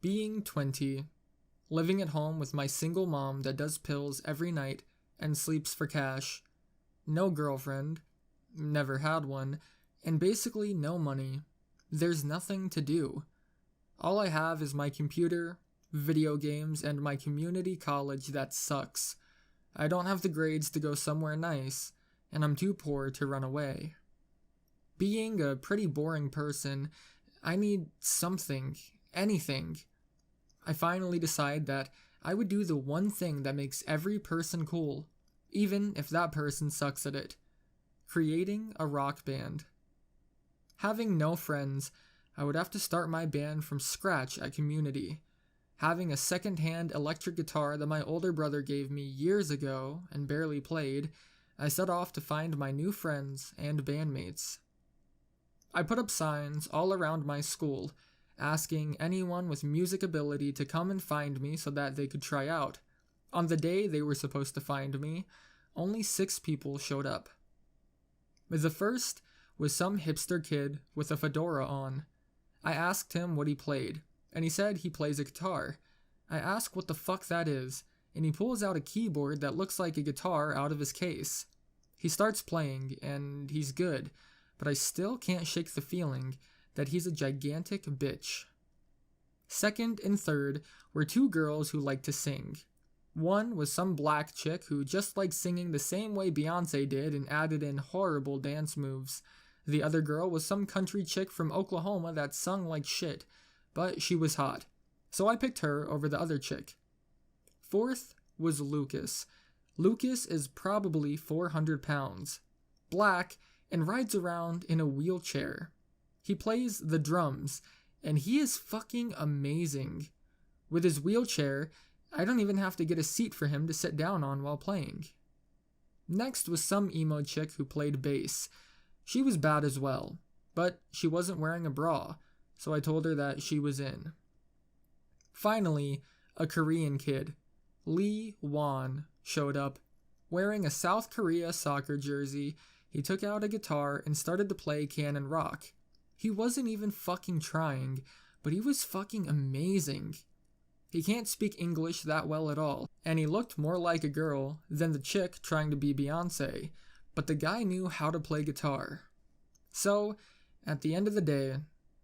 Being 20, living at home with my single mom that does pills every night and sleeps for cash, no girlfriend, never had one, and basically no money. There's nothing to do. All I have is my computer, video games, and my community college that sucks. I don't have the grades to go somewhere nice, and I'm too poor to run away. Being a pretty boring person, I need something, anything. I finally decide that I would do the one thing that makes every person cool, even if that person sucks at it. Creating a rock band. Having no friends, I would have to start my band from scratch at community. Having a second-hand electric guitar that my older brother gave me years ago and barely played, I set off to find my new friends and bandmates. I put up signs all around my school, asking anyone with music ability to come and find me so that they could try out. On the day they were supposed to find me, only 6 people showed up. The first was some hipster kid with a fedora on. I asked him what he played, and he said he plays a guitar. I ask what the fuck that is, and he pulls out a keyboard that looks like a guitar out of his case. He starts playing, and he's good, but I still can't shake the feeling that he's a gigantic bitch. Second and third were 2 girls who liked to sing. One was some black chick who just liked singing the same way Beyonce did and added in horrible dance moves. The other girl was some country chick from Oklahoma that sung like shit, but she was hot, so I picked her over the other chick. Fourth was Lucas. Lucas is probably 400 pounds, black, and rides around in a wheelchair. He plays the drums, and he is fucking amazing. With his wheelchair, I don't even have to get a seat for him to sit down on while playing. Next was some emo chick who played bass. She was bad as well, but she wasn't wearing a bra, so I told her that she was in. Finally, a Korean kid, Lee Won, showed up. Wearing a South Korea soccer jersey, he took out a guitar and started to play canon rock. He wasn't even fucking trying, but he was fucking amazing. He can't speak English that well at all, and he looked more like a girl than the chick trying to be Beyonce, but the guy knew how to play guitar. So, at the end of the day,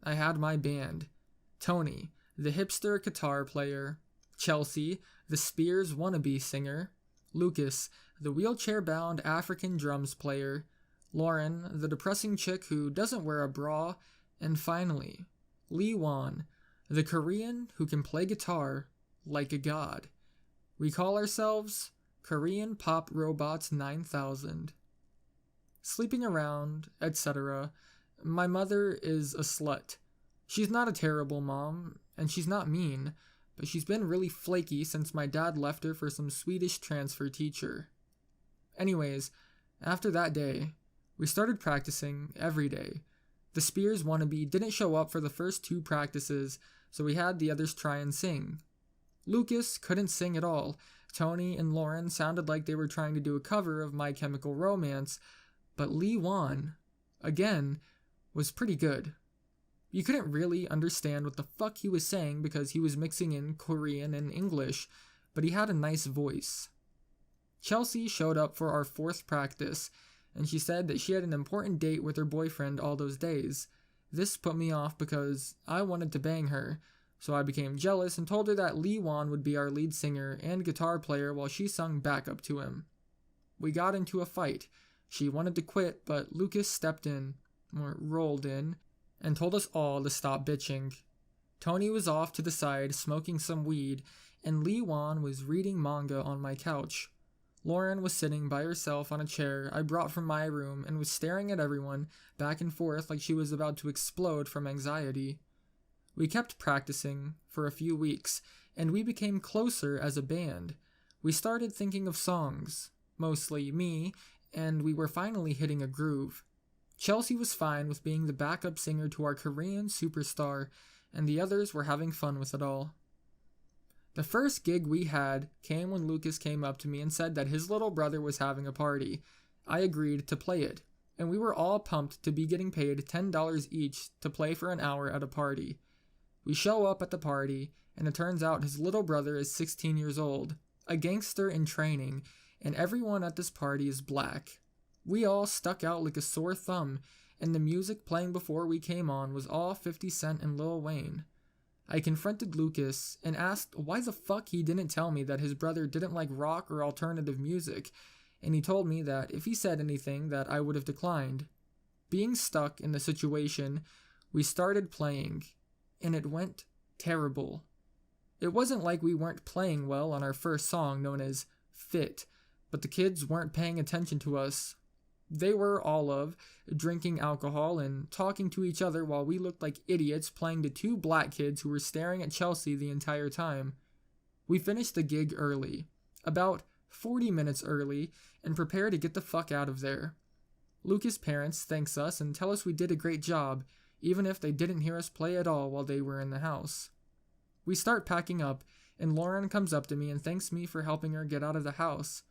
I had my band. Tony, the hipster guitar player, Chelsea, the Spears wannabe singer, Lucas, the wheelchair-bound African drums player, Lauren, the depressing chick who doesn't wear a bra, and finally, Lee Won, the Korean who can play guitar like a god. We call ourselves Korean Pop Robots 9000. Sleeping around, etc. My mother is a slut. She's not a terrible mom, and she's not mean, but she's been really flaky since my dad left her for some Swedish transfer teacher. Anyways, after that day, we started practicing every day. The Spears wannabe didn't show up for the first 2 practices, so we had the others try and sing. Lucas couldn't sing at all. Tony and Lauren sounded like they were trying to do a cover of My Chemical Romance, but Lee Won, again, was pretty good. You couldn't really understand what the fuck he was saying because he was mixing in Korean and English, but he had a nice voice. Chelsea showed up for our 4th practice, and she said that she had an important date with her boyfriend all those days. This put me off because I wanted to bang her, so I became jealous and told her that Lee Won would be our lead singer and guitar player while she sung backup to him. We got into a fight. She wanted to quit, but Lucas stepped in, or rolled in, and told us all to stop bitching. Tony was off to the side smoking some weed, and Lee Won was reading manga on my couch. Lauren was sitting by herself on a chair I brought from my room and was staring at everyone back and forth like she was about to explode from anxiety. We kept practicing for a few weeks, and we became closer as a band. We started thinking of songs, mostly me, and we were finally hitting a groove. Chelsea was fine with being the backup singer to our Korean superstar, and the others were having fun with it all. The first gig we had came when Lucas came up to me and said that his little brother was having a party. I agreed to play it, and we were all pumped to be getting paid $10 each to play for an hour at a party. We show up at the party, and it turns out his little brother is 16 years old, a gangster in training, and everyone at this party is black. We all stuck out like a sore thumb, and the music playing before we came on was all 50 Cent and Lil Wayne. I confronted Lucas and asked why the fuck he didn't tell me that his brother didn't like rock or alternative music, and he told me that if he said anything that I would have declined. Being stuck in the situation, we started playing, and it went terrible. It wasn't like we weren't playing well on our first song known as Fit, but the kids weren't paying attention to us. They were all of drinking alcohol and talking to each other while we looked like idiots playing to two black kids who were staring at Chelsea the entire time. We finished the gig early, about 40 minutes early, and prepared to get the fuck out of there. Lucas' parents thanks us and tell us we did a great job, even if they didn't hear us play at all while they were in the house. We start packing up, and Lauren comes up to me and thanks me for helping her get out of the house.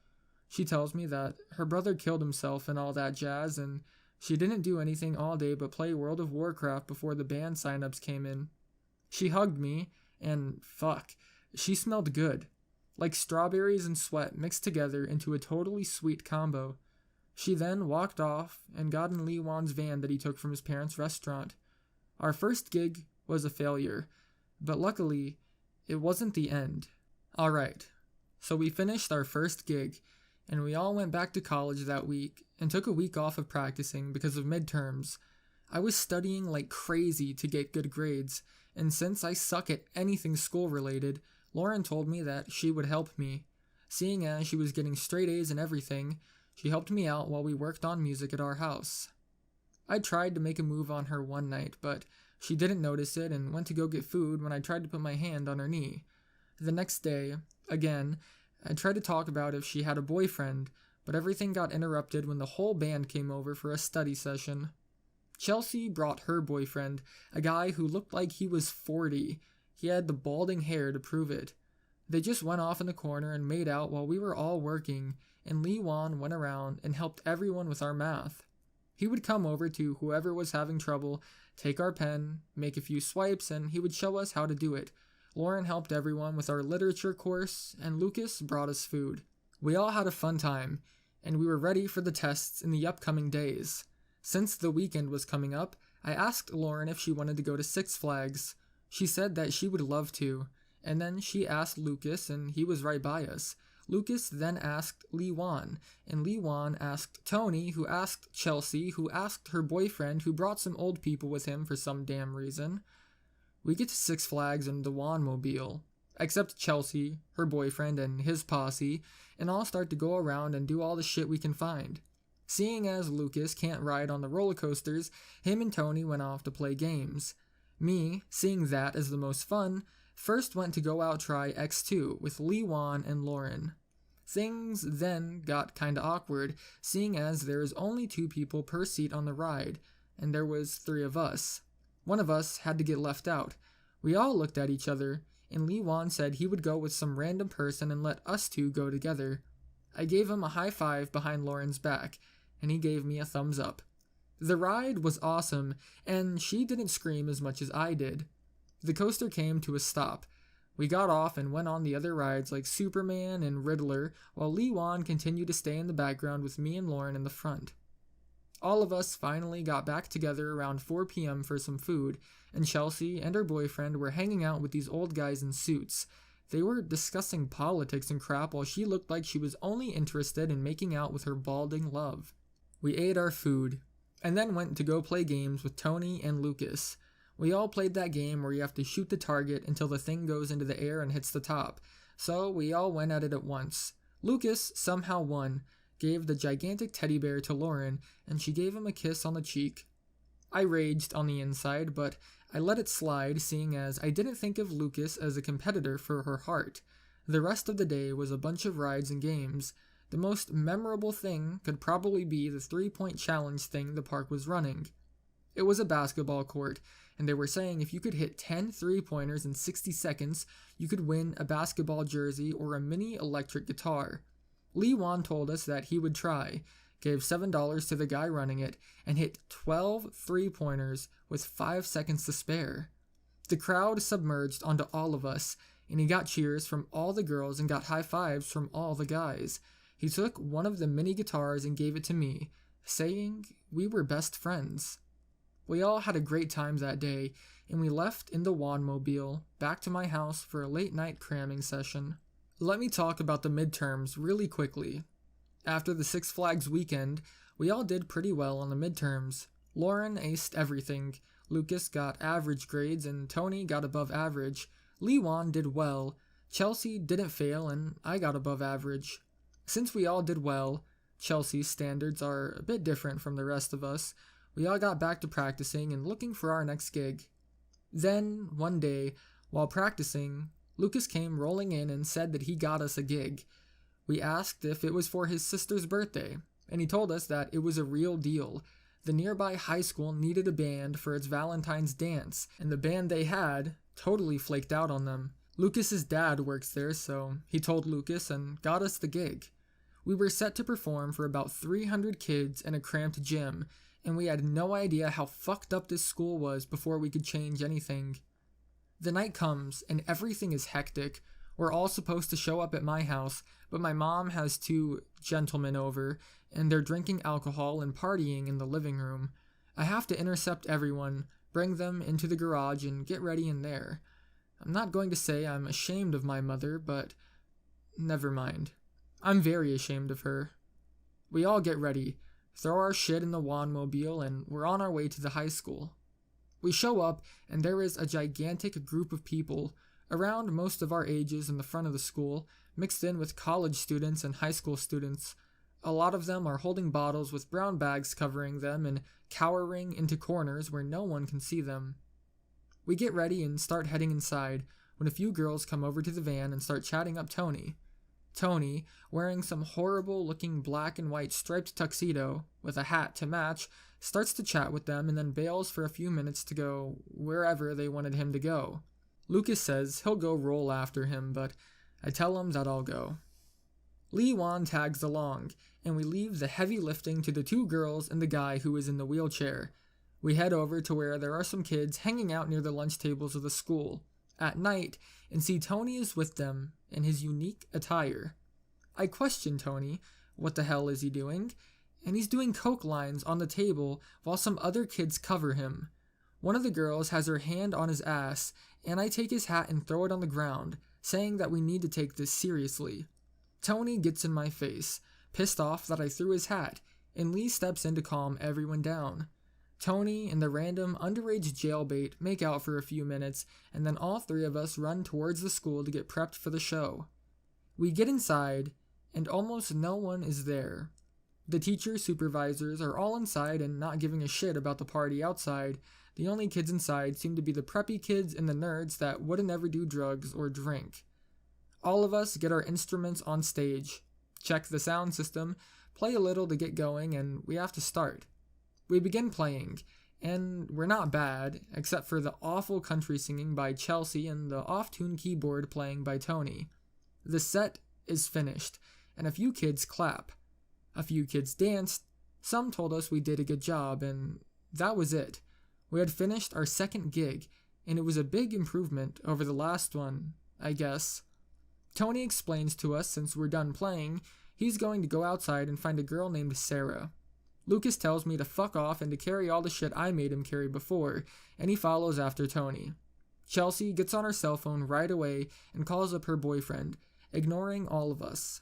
She tells me that her brother killed himself and all that jazz, and she didn't do anything all day but play World of Warcraft before the band signups came in. She hugged me, and fuck, she smelled good. Like strawberries and sweat mixed together into a totally sweet combo. She then walked off and got in Lee Wan's van that he took from his parents' restaurant. Our first gig was a failure, but luckily, it wasn't the end. Alright, so we finished our first gig, and we all went back to college that week and took a week off of practicing because of midterms. I was studying like crazy to get good grades, and since I suck at anything school-related, Lauren told me that she would help me. Seeing as she was getting straight A's and everything, she helped me out while we worked on music at our house. I tried to make a move on her one night, but she didn't notice it and went to go get food when I tried to put my hand on her knee. The next day, again, I tried to talk about if she had a boyfriend, but everything got interrupted when the whole band came over for a study session. Chelsea brought her boyfriend, a guy who looked like he was 40. He had the balding hair to prove it. They just went off in the corner and made out while we were all working, and Lee Wan went around and helped everyone with our math. He would come over to whoever was having trouble, take our pen, make a few swipes, and he would show us how to do it. Lauren helped everyone with our literature course, and Lucas brought us food. We all had a fun time, and we were ready for the tests in the upcoming days. Since the weekend was coming up, I asked Lauren if she wanted to go to Six Flags. She said that she would love to, and then she asked Lucas, and he was right by us. Lucas then asked Lee Wan, and Lee Wan asked Tony, who asked Chelsea, who asked her boyfriend, who brought some old people with him for some damn reason. We get to Six Flags in the Wan-mobile, except Chelsea, her boyfriend, and his posse, and all start to go around and do all the shit we can find. Seeing as Lucas can't ride on the roller coasters, him and Tony went off to play games. Me, seeing that as the most fun, first went to go out try X2 with Lee Wan and Lauren. Things then got kinda awkward, seeing as there is only 2 people per seat on the ride, and there was 3 of us. One of us had to get left out. We all looked at each other, and Lee Wan said he would go with some random person and let us 2 go together. I gave him a high five behind Lauren's back, and he gave me a thumbs up. The ride was awesome, and she didn't scream as much as I did. The coaster came to a stop. We got off and went on the other rides like Superman and Riddler, while Lee Wan continued to stay in the background with me and Lauren in the front. All of us finally got back together around 4 p.m. for some food, and Chelsea and her boyfriend were hanging out with these old guys in suits. They were discussing politics and crap while she looked like she was only interested in making out with her balding love. We ate our food, and then went to go play games with Tony and Lucas. We all played that game where you have to shoot the target until the thing goes into the air and hits the top, so we all went at it at once. Lucas somehow won, gave the gigantic teddy bear to Lauren, and she gave him a kiss on the cheek. I raged on the inside, but I let it slide, seeing as I didn't think of Lucas as a competitor for her heart. The rest of the day was a bunch of rides and games. The most memorable thing could probably be the 3-point challenge thing the park was running. It was a basketball court, and they were saying if you could hit 10 3-pointers in 60 seconds, you could win a basketball jersey or a mini electric guitar. Lee Wan told us that he would try, gave $7 to the guy running it, and hit 12 3-pointers with 5 seconds to spare. The crowd submerged onto all of us, and he got cheers from all the girls and got high fives from all the guys. He took one of the mini guitars and gave it to me, saying we were best friends. We all had a great time that day, and we left in the Wanmobile back to my house for a late night cramming session. Let me talk about the midterms really quickly. After the Six Flags weekend, we all did pretty well on the midterms. Lauren aced everything, Lucas got average grades, and Tony got above average. Lee Wan did well, Chelsea didn't fail, and I got above average. Since we all did well, Chelsea's standards are a bit different from the rest of us. We all got back to practicing and looking for our next gig. Then, one day, while practicing, Lucas came rolling in and said that he got us a gig. We asked if it was for his sister's birthday, and he told us that it was a real deal. The nearby high school needed a band for its Valentine's dance, and the band they had totally flaked out on them. Lucas's dad works there, so he told Lucas and got us the gig. We were set to perform for about 300 kids in a cramped gym, and we had no idea how fucked up this school was before we could change anything. The night comes, and everything is hectic. We're all supposed to show up at my house, but my mom has two gentlemen over, and they're drinking alcohol and partying in the living room. I have to intercept everyone, bring them into the garage, and get ready in there. I'm not going to say I'm ashamed of my mother, but never mind. I'm very ashamed of her. We all get ready, throw our shit in the Wanmobile, and we're on our way to the high school. We show up, and there is a gigantic group of people, around most of our ages in the front of the school, mixed in with college students and high school students. A lot of them are holding bottles with brown bags covering them and cowering into corners where no one can see them. We get ready and start heading inside when a few girls come over to the van and start chatting up Tony. Tony, wearing some horrible-looking black and white striped tuxedo with a hat to match, starts to chat with them and then bails for a few minutes to go wherever they wanted him to go. Lucas says he'll go roll after him, but I tell him that I'll go. Lee Wan tags along, and we leave the heavy lifting to the two girls and the guy who is in the wheelchair. We head over to where there are some kids hanging out near the lunch tables of the school at night and see Tony is with them in his unique attire. I question Tony, what the hell is he doing? And he's doing coke lines on the table while some other kids cover him. One of the girls has her hand on his ass, and I take his hat and throw it on the ground, saying that we need to take this seriously. Tony gets in my face, pissed off that I threw his hat, and Lee steps in to calm everyone down. Tony and the random underage jailbait make out for a few minutes, and then all three of us run towards the school to get prepped for the show. We get inside, and almost no one is there. The teacher supervisors are all inside and not giving a shit about the party outside. The only kids inside seem to be the preppy kids and the nerds that wouldn't ever do drugs or drink. All of us get our instruments on stage, check the sound system, play a little to get going, and we have to start. We begin playing, and we're not bad, except for the awful country singing by Chelsea and the off-tune keyboard playing by Tony. The set is finished, and a few kids clap. A few kids danced, some told us we did a good job, and that was it. We had finished our second gig, and it was a big improvement over the last one, I guess. Tony explains to us since we're done playing, he's going to go outside and find a girl named Sarah. Lucas tells me to fuck off and to carry all the shit I made him carry before, and he follows after Tony. Chelsea gets on her cell phone right away and calls up her boyfriend, ignoring all of us.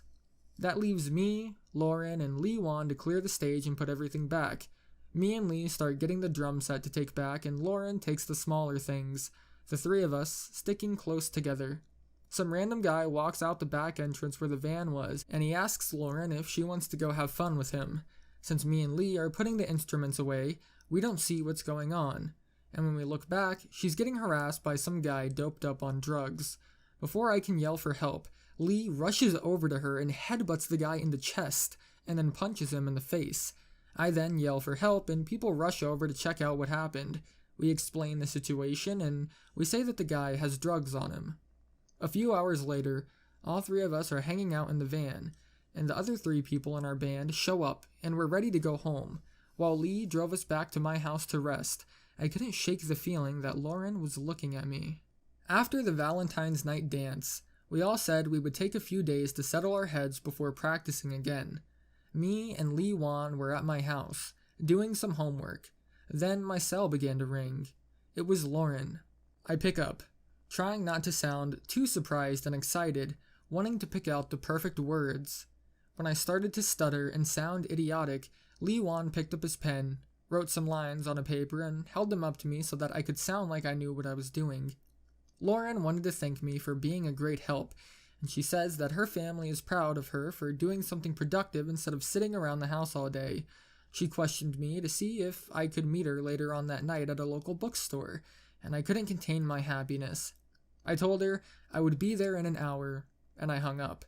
That leaves me, Lauren, and Lee Wan to clear the stage and put everything back. Me and Lee start getting the drum set to take back, and Lauren takes the smaller things, the three of us sticking close together. Some random guy walks out the back entrance where the van was, and he asks Lauren if she wants to go have fun with him. Since me and Lee are putting the instruments away, we don't see what's going on. And when we look back, she's getting harassed by some guy doped up on drugs. Before I can yell for help, Lee rushes over to her and headbutts the guy in the chest, and then punches him in the face. I then yell for help, and people rush over to check out what happened. We explain the situation, and we say that the guy has drugs on him. A few hours later, all three of us are hanging out in the van, and the other three people in our band show up, and we're ready to go home, while Lee drove us back to my house to rest, I couldn't shake the feeling that Lauren was looking at me. After the Valentine's night dance, we all said we would take a few days to settle our heads before practicing again. Me and Lee Wan were at my house, doing some homework. Then my cell began to ring. It was Lauren. I pick up, trying not to sound too surprised and excited, wanting to pick out the perfect words. When I started to stutter and sound idiotic, Lee Wan picked up his pen, wrote some lines on a paper, and held them up to me so that I could sound like I knew what I was doing. Lauren wanted to thank me for being a great help, and she says that her family is proud of her for doing something productive instead of sitting around the house all day. She questioned me to see if I could meet her later on that night at a local bookstore, and I couldn't contain my happiness. I told her I would be there in an hour, and I hung up.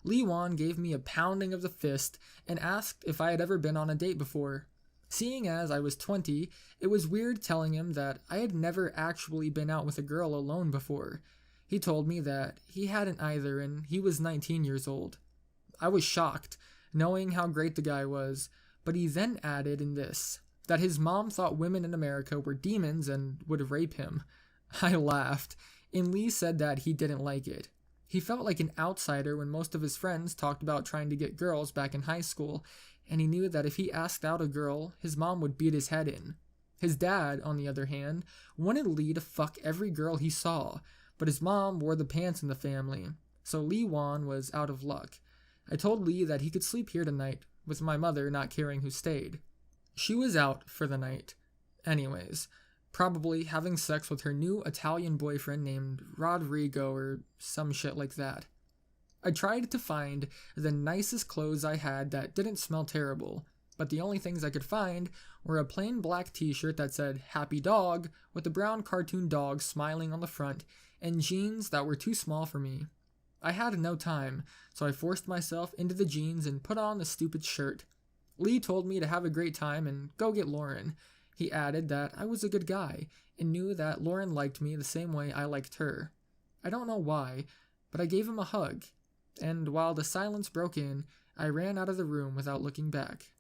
Lee Wan gave me a pounding of the fist and asked if I had ever been on a date before. Seeing as I was 20, it was weird telling him that I had never actually been out with a girl alone before. He told me that he hadn't either, and he was 19 years old. I was shocked, knowing how great the guy was, but he then added in this, that his mom thought women in America were demons and would rape him. I laughed, and Lee said that he didn't like it. He felt like an outsider when most of his friends talked about trying to get girls back in high school, and he knew that if he asked out a girl, his mom would beat his head in. His dad, on the other hand, wanted Lee to fuck every girl he saw, but his mom wore the pants in the family, so Lee Wan was out of luck. I told Lee that he could sleep here tonight, with my mother not caring who stayed. She was out for the night. Anyways, probably having sex with her new Italian boyfriend named Rodrigo or some shit like that. I tried to find the nicest clothes I had that didn't smell terrible, but the only things I could find were a plain black t-shirt that said Happy Dog with a brown cartoon dog smiling on the front, and jeans that were too small for me. I had no time, so I forced myself into the jeans and put on the stupid shirt. Lee told me to have a great time and go get Lauren. He added that I was a good guy and knew that Lauren liked me the same way I liked her. I don't know why, but I gave him a hug, and while the silence broke in, I ran out of the room without looking back.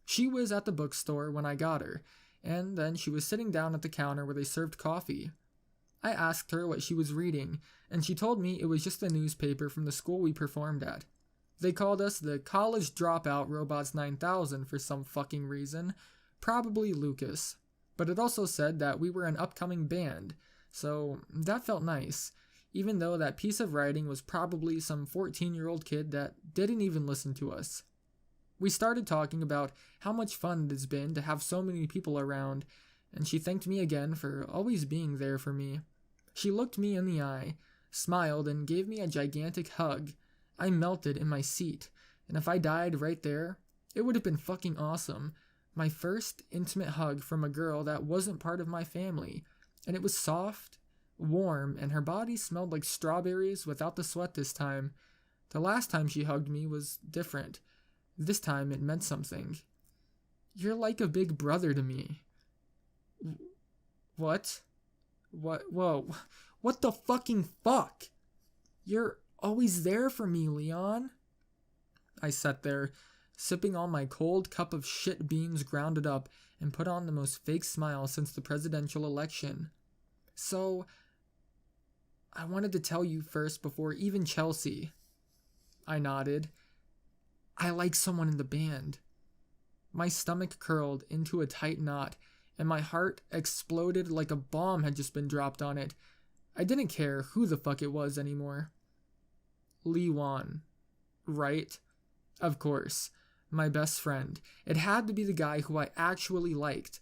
She was at the bookstore when I got her, and then she was sitting down at the counter where they served coffee. I asked her what she was reading, and she told me it was just a newspaper from the school we performed at. They called us the College Dropout Robots 9000 for some fucking reason, probably Lucas, but it also said that we were an upcoming band, so that felt nice, even though that piece of writing was probably some 14-year-old kid that didn't even listen to us. We started talking about how much fun it has been to have so many people around, and she thanked me again for always being there for me. She looked me in the eye, smiled, and gave me a gigantic hug. I melted in my seat, and if I died right there, it would have been fucking awesome. My first intimate hug from a girl that wasn't part of my family, and it was soft, warm, and her body smelled like strawberries without the sweat this time. The last time she hugged me was different. This time it meant something. You're like a big brother to me. What? Whoa. What the fucking fuck? You're always there for me, Leon. I sat there, sipping on my cold cup of shit beans grounded up, and put on the most fake smile since the presidential election. So, I wanted to tell you first before even Chelsea. I nodded. I like someone in the band. My stomach curled into a tight knot, and my heart exploded like a bomb had just been dropped on it. I didn't care who the fuck it was anymore. Lee Wan. Right? Of course. My best friend. It had to be the guy who I actually liked.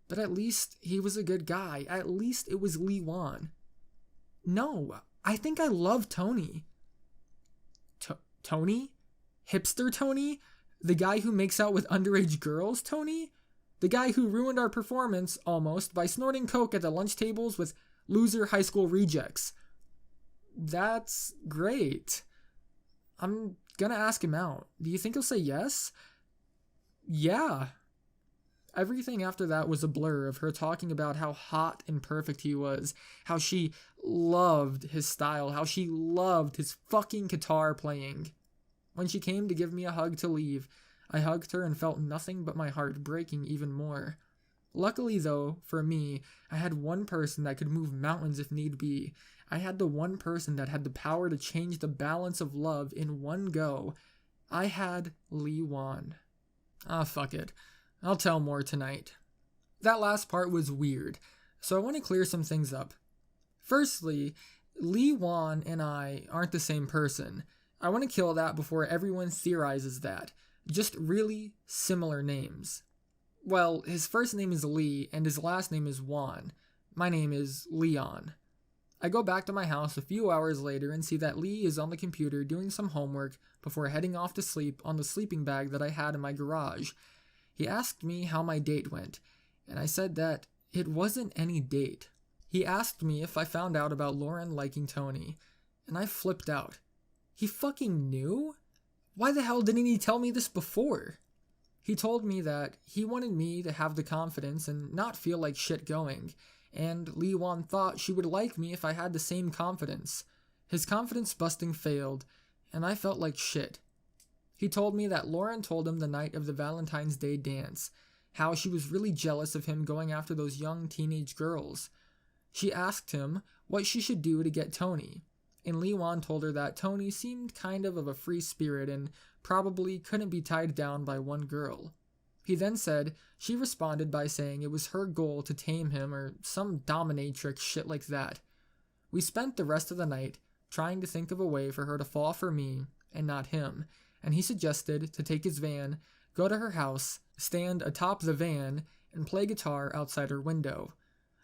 But at least he was a good guy. At least it was Lee Wan. No, I think I love Tony. Tony? Hipster Tony? The guy who makes out with underage girls, Tony? The guy who ruined our performance, almost, by snorting coke at the lunch tables with loser high school rejects. That's great. I'm gonna ask him out. Do you think he'll say yes? Yeah. Everything after that was a blur of her talking about how hot and perfect he was, how she loved his style, how she loved his fucking guitar playing. When she came to give me a hug to leave, I hugged her and felt nothing but my heart breaking even more. Luckily though, for me, I had one person that could move mountains if need be. I had the one person that had the power to change the balance of love in one go. I had Lee Wan. Ah, fuck it. I'll tell more tonight. That last part was weird, so I want to clear some things up. Firstly, Lee Wan and I aren't the same person. I want to kill that before everyone theorizes that. Just really similar names. Well, his first name is Lee and his last name is Wan. My name is Leon. I go back to my house a few hours later and see that Lee is on the computer doing some homework before heading off to sleep on the sleeping bag that I had in my garage. He asked me how my date went, and I said that it wasn't any date. He asked me if I found out about Lauren liking Tony, and I flipped out. He fucking knew? Why the hell didn't he tell me this before? He told me that he wanted me to have the confidence and not feel like shit going, and Lee Wan thought she would like me if I had the same confidence. His confidence busting failed, and I felt like shit. He told me that Lauren told him the night of the Valentine's Day dance, how she was really jealous of him going after those young teenage girls. She asked him what she should do to get Tony, and Lee Wan told her that Tony seemed kind of a free spirit and probably couldn't be tied down by one girl. He then said she responded by saying it was her goal to tame him or some dominatrix shit like that. We spent the rest of the night trying to think of a way for her to fall for me and not him, and he suggested to take his van, go to her house, stand atop the van, and play guitar outside her window.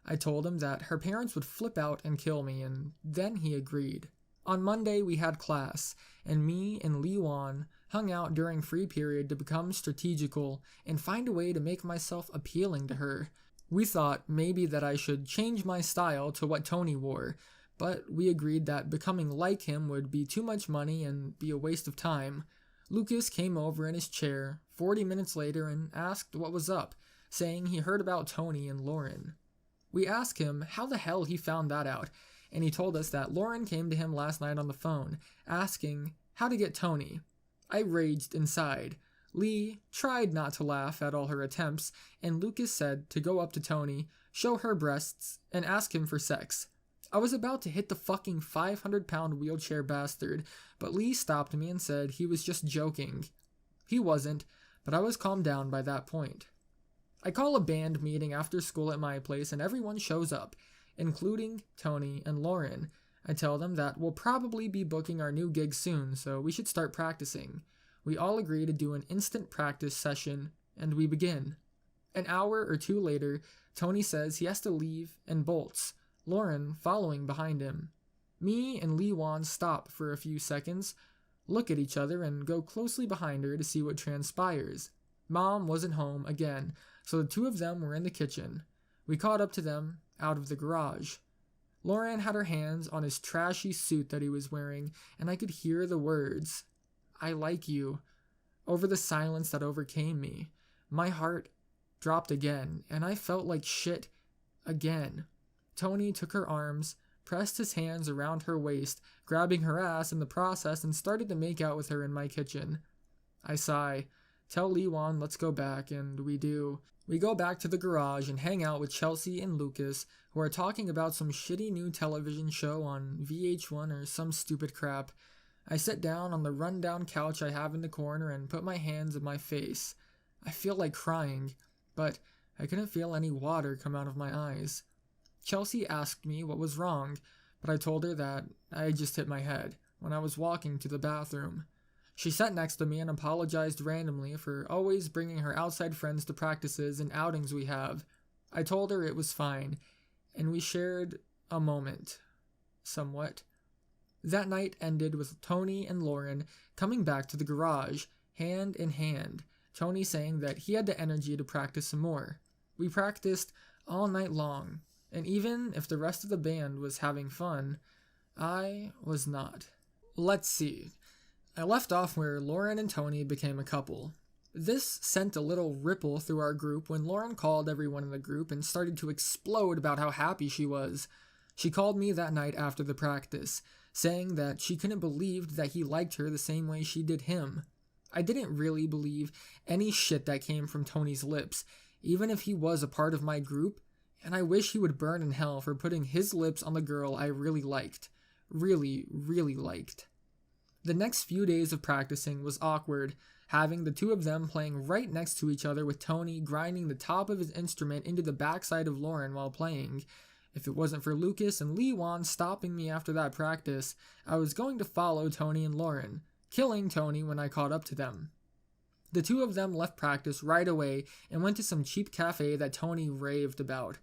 I told him that her parents would flip out and kill me, and then he agreed. On Monday we had class, and me and Lee Wan hung out during free period to become strategical and find a way to make myself appealing to her. We thought maybe that I should change my style to what Tony wore, but we agreed that becoming like him would be too much money and be a waste of time. Lucas came over in his chair 40 minutes later and asked what was up, saying he heard about Tony and Lauren. We asked him how the hell he found that out, and he told us that Lauren came to him last night on the phone, asking how to get Tony. I raged inside. Lee tried not to laugh at all her attempts, and Lucas said to go up to Tony, show her breasts, and ask him for sex. I was about to hit the fucking 500-pound wheelchair bastard, but Lee stopped me and said he was just joking. He wasn't, but I was calmed down by that point. I call a band meeting after school at my place and everyone shows up, including Tony and Lauren. I tell them that we'll probably be booking our new gig soon, so we should start practicing. We all agree to do an instant practice session, and we begin. An hour or two later, Tony says he has to leave and bolts, Lauren following behind him. Me and Lee Wan stop for a few seconds, look at each other, and go closely behind her to see what transpires. Mom wasn't home again, so the two of them were in the kitchen. We caught up to them out of the garage. Lauren had her hands on his trashy suit that he was wearing, and I could hear the words, "I like you," over the silence that overcame me. My heart dropped again, and I felt like shit again. Tony took her arms, pressed his hands around her waist, grabbing her ass in the process, and started to make out with her in my kitchen. I sigh, tell Lee Wan let's go back, and we do. We go back to the garage and hang out with Chelsea and Lucas, who are talking about some shitty new television show on VH1 or some stupid crap. I sit down on the rundown couch I have in the corner and put my hands in my face. I feel like crying, but I couldn't feel any water come out of my eyes. Chelsea asked me what was wrong, but I told her that I had just hit my head when I was walking to the bathroom. She sat next to me and apologized randomly for always bringing her outside friends to practices and outings we have. I told her it was fine, and we shared a moment, somewhat. That night ended with Tony and Lauren coming back to the garage, hand in hand, Tony saying that he had the energy to practice some more. We practiced all night long, and even if the rest of the band was having fun, I was not. Let's see. I left off where Lauren and Tony became a couple. This sent a little ripple through our group when Lauren called everyone in the group and started to explode about how happy she was. She called me that night after the practice, saying that she couldn't believe that he liked her the same way she did him. I didn't really believe any shit that came from Tony's lips, even if he was a part of my group, and I wish he would burn in hell for putting his lips on the girl I really liked. Really, really liked. The next few days of practicing was awkward, having the two of them playing right next to each other with Tony grinding the top of his instrument into the backside of Lauren while playing. If it wasn't for Lucas and Lee Wan stopping me after that practice, I was going to follow Tony and Lauren, killing Tony when I caught up to them. The two of them left practice right away and went to some cheap cafe that Tony raved about.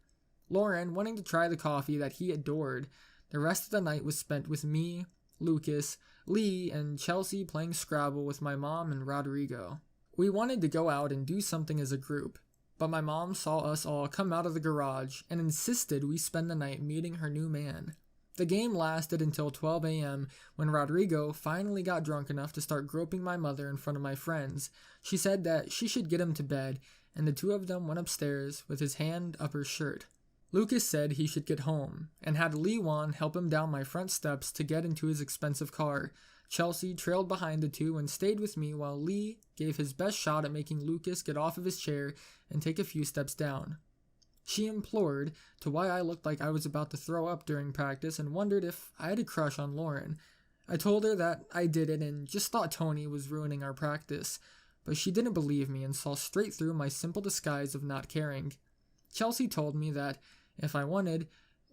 Lauren wanting to try the coffee that he adored. The rest of the night was spent with me, Lucas, Lee, and Chelsea playing Scrabble with my mom and Rodrigo. We wanted to go out and do something as a group, but my mom saw us all come out of the garage and insisted we spend the night meeting her new man. The game lasted until 12 a.m. when Rodrigo finally got drunk enough to start groping my mother in front of my friends. She said that she should get him to bed, and the two of them went upstairs with his hand up her shirt. Lucas said he should get home, and had Lee Wan help him down my front steps to get into his expensive car. Chelsea trailed behind the two and stayed with me while Lee gave his best shot at making Lucas get off of his chair and take a few steps down. She implored to why I looked like I was about to throw up during practice and wondered if I had a crush on Lauren. I told her that I didn't and just thought Tony was ruining our practice, but she didn't believe me and saw straight through my simple disguise of not caring. Chelsea told me that if I wanted,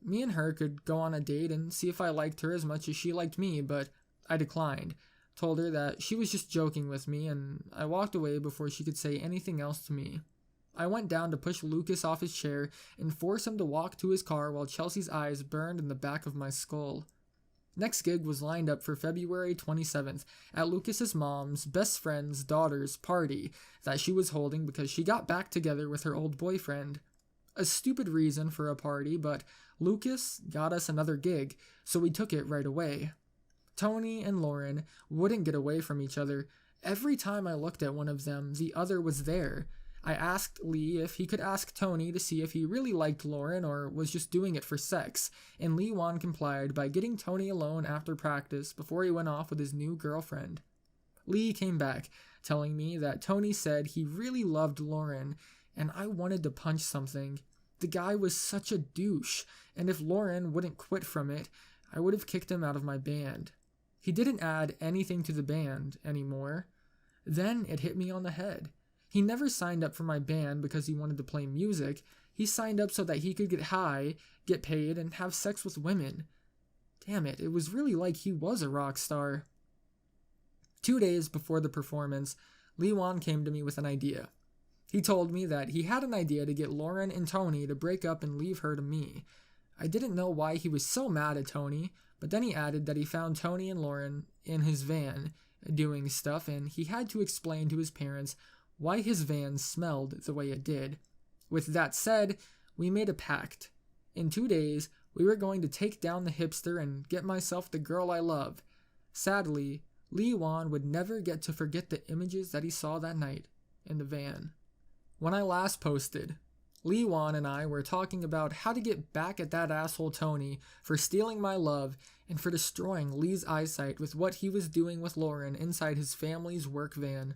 me and her could go on a date and see if I liked her as much as she liked me, but I declined. Told her that she was just joking with me, and I walked away before she could say anything else to me. I went down to push Lucas off his chair and force him to walk to his car while Chelsea's eyes burned in the back of my skull. Next gig was lined up for February 27th at Lucas's mom's best friend's daughter's party that she was holding because she got back together with her old boyfriend. A stupid reason for a party, but Lucas got us another gig, so we took it right away. Tony and Lauren wouldn't get away from each other. Every time I looked at one of them, the other was there. I asked Lee if he could ask Tony to see if he really liked Lauren or was just doing it for sex, and Lee Wan complied by getting Tony alone after practice before he went off with his new girlfriend. Lee came back, telling me that Tony said he really loved Lauren, and I wanted to punch something. The guy was such a douche, and if Lauren wouldn't quit from it, I would have kicked him out of my band. He didn't add anything to the band anymore. Then it hit me on the head. He never signed up for my band because he wanted to play music. He signed up so that he could get high, get paid, and have sex with women. Damn it, it was really like he was a rock star. 2 days before the performance, Lee Wan came to me with an idea. He told me that he had an idea to get Lauren and Tony to break up and leave her to me. I didn't know why he was so mad at Tony, but then he added that he found Tony and Lauren in his van doing stuff, and he had to explain to his parents why his van smelled the way it did. With that said, we made a pact. In 2 days, we were going to take down the hipster and get myself the girl I love. Sadly, Lee Wan would never get to forget the images that he saw that night in the van. When I last posted, Lee Wan and I were talking about how to get back at that asshole Tony for stealing my love and for destroying Lee's eyesight with what he was doing with Lauren inside his family's work van.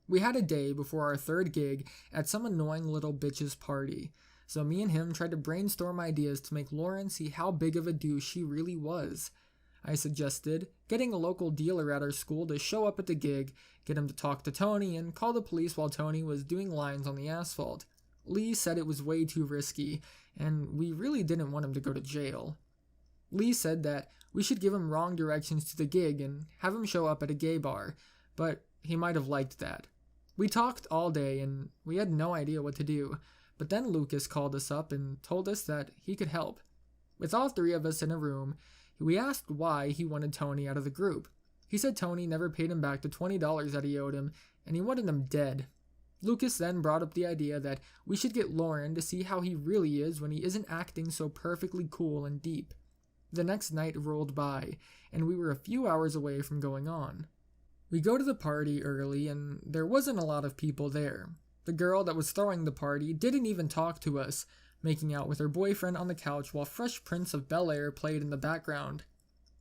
We had a day before our third gig at some annoying little bitch's party, so me and him tried to brainstorm ideas to make Lauren see how big of a douche she really was. I suggested getting a local dealer at our school to show up at the gig, get him to talk to Tony, and call the police while Tony was doing lines on the asphalt. Lee said it was way too risky, and we really didn't want him to go to jail. Lee said that we should give him wrong directions to the gig and have him show up at a gay bar, but he might have liked that. We talked all day, and we had no idea what to do, but then Lucas called us up and told us that he could help. With all three of us in a room, we asked why he wanted Tony out of the group. He said Tony never paid him back the $20 that he owed him, and he wanted him dead. Lucas then brought up the idea that we should get Lauren to see how he really is when he isn't acting so perfectly cool and deep. The next night rolled by, and we were a few hours away from going on. We go to the party early, and there wasn't a lot of people there. The girl that was throwing the party didn't even talk to us, making out with her boyfriend on the couch while Fresh Prince of Bel-Air played in the background.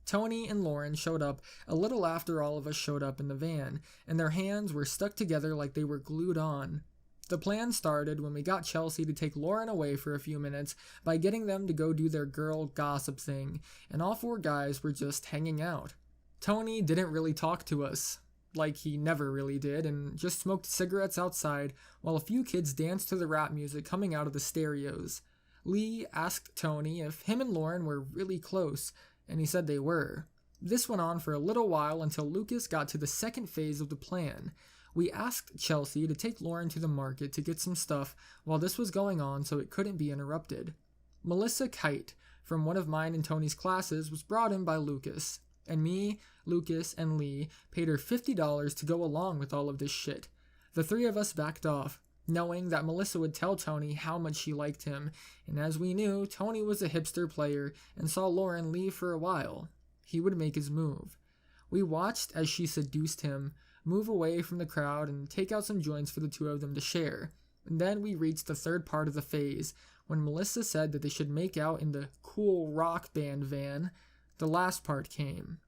Tony and Lauren showed up a little after all of us showed up in the van, and their hands were stuck together like they were glued on. The plan started when we got Chelsea to take Lauren away for a few minutes by getting them to go do their girl gossip thing, and all four guys were just hanging out. Tony didn't really talk to us, like he never really did, and just smoked cigarettes outside while a few kids danced to the rap music coming out of the stereos. Lee asked Tony if him and Lauren were really close, and he said they were. This went on for a little while until Lucas got to the second phase of the plan. We asked Chelsea to take Lauren to the market to get some stuff while this was going on so it couldn't be interrupted. Melissa Kite, from one of mine and Tony's classes, was brought in by Lucas, and me, Lucas, and Lee paid her $50 to go along with all of this shit. The three of us backed off, knowing that Melissa would tell Tony how much she liked him, and as we knew, Tony was a hipster player and saw Lauren leave for a while. He would make his move. We watched as she seduced him, move away from the crowd and take out some joints for the two of them to share. And then we reached the third part of the phase, when Melissa said that they should make out in the cool rock band van. The last part came.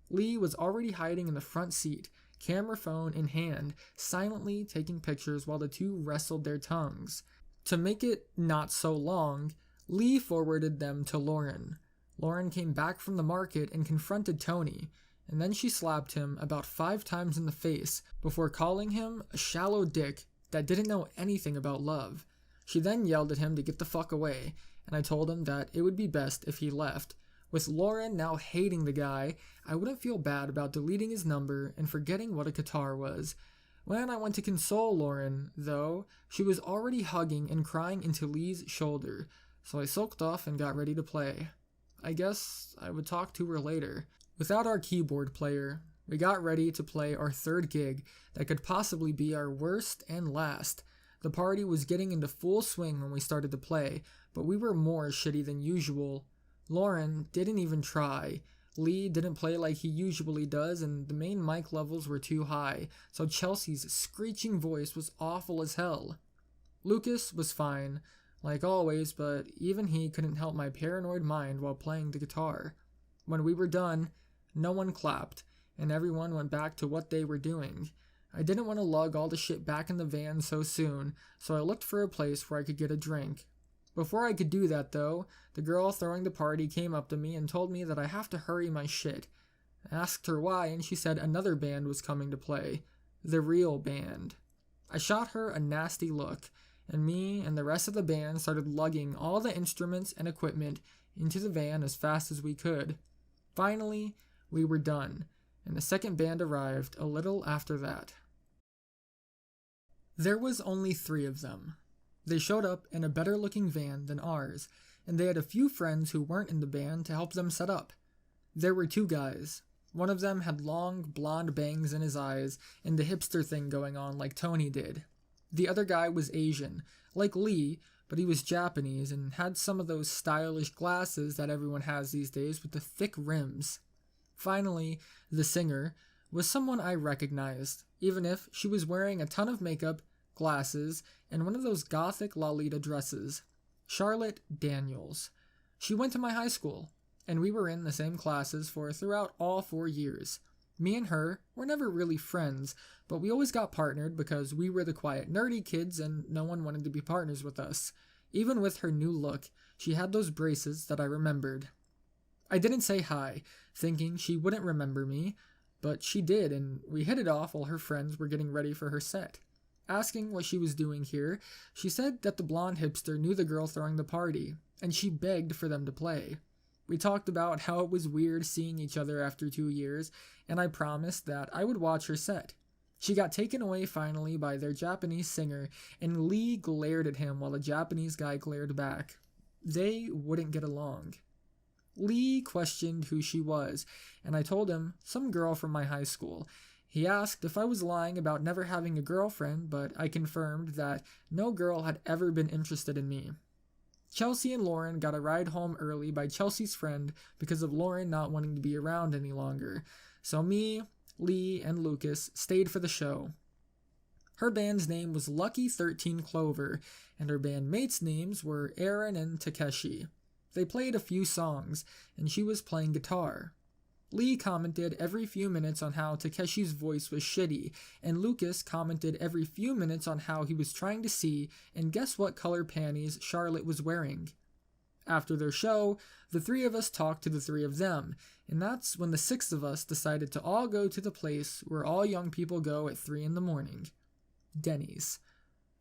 Lee was already hiding in the front seat, camera phone in hand, silently taking pictures while the two wrestled their tongues. To make it not so long, Lee forwarded them to Lauren. Lauren came back from the market and confronted Tony, and then she slapped him about 5 times in the face before calling him a shallow dick that didn't know anything about love. She then yelled at him to get the fuck away, and I told him that it would be best if he left. With Lauren now hating the guy, I wouldn't feel bad about deleting his number and forgetting what a guitar was. When I went to console Lauren, though, she was already hugging and crying into Lee's shoulder, so I sulked off and got ready to play. I guess I would talk to her later. Without our keyboard player, we got ready to play our third gig that could possibly be our worst and last. The party was getting into full swing when we started to play, but we were more shitty than usual. Lauren didn't even try. Lee didn't play like he usually does, and the main mic levels were too high, so Chelsea's screeching voice was awful as hell. Lucas was fine, like always, but even he couldn't help my paranoid mind while playing the guitar. When we were done, no one clapped, and everyone went back to what they were doing. I didn't want to lug all the shit back in the van so soon, so I looked for a place where I could get a drink. Before I could do that, though, the girl throwing the party came up to me and told me that I have to hurry my shit. I asked her why, and she said another band was coming to play. The real band. I shot her a nasty look, and me and the rest of the band started lugging all the instruments and equipment into the van as fast as we could. Finally, we were done, and the second band arrived a little after that. There was only 3 of them. They showed up in a better-looking van than ours, and they had a few friends who weren't in the band to help them set up. There were 2 guys. One of them had long, blonde bangs in his eyes and the hipster thing going on like Tony did. The other guy was Asian, like Lee, but he was Japanese and had some of those stylish glasses that everyone has these days with the thick rims. Finally, the singer was someone I recognized, even if she was wearing a ton of makeup, glasses, and one of those gothic Lolita dresses. Charlotte Daniels. She went to my high school, and we were in the same classes for throughout all 4 years. Me and her were never really friends, but we always got partnered because we were the quiet, nerdy kids and no one wanted to be partners with us. Even with her new look, she had those braces that I remembered. I didn't say hi, thinking she wouldn't remember me, but she did, and we hit it off while her friends were getting ready for her set. Asking what she was doing here, she said that the blonde hipster knew the girl throwing the party, and she begged for them to play. We talked about how it was weird seeing each other after 2 years, and I promised that I would watch her set. She got taken away finally by their Japanese singer, and Lee glared at him while the Japanese guy glared back. They wouldn't get along. Lee questioned who she was, and I told him some girl from my high school. He asked if I was lying about never having a girlfriend, but I confirmed that no girl had ever been interested in me. Chelsea and Lauren got a ride home early by Chelsea's friend because of Lauren not wanting to be around any longer. So me, Lee, and Lucas stayed for the show. Her band's name was Lucky 13 Clover, and her bandmates' names were Aaron and Takeshi. They played a few songs, and she was playing guitar. Lee commented every few minutes on how Takeshi's voice was shitty, and Lucas commented every few minutes on how he was trying to see and guess what color panties Charlotte was wearing. After their show, the three of us talked to the three of them, and that's when the six of us decided to all go to the place where all young people go at 3 a.m, Denny's.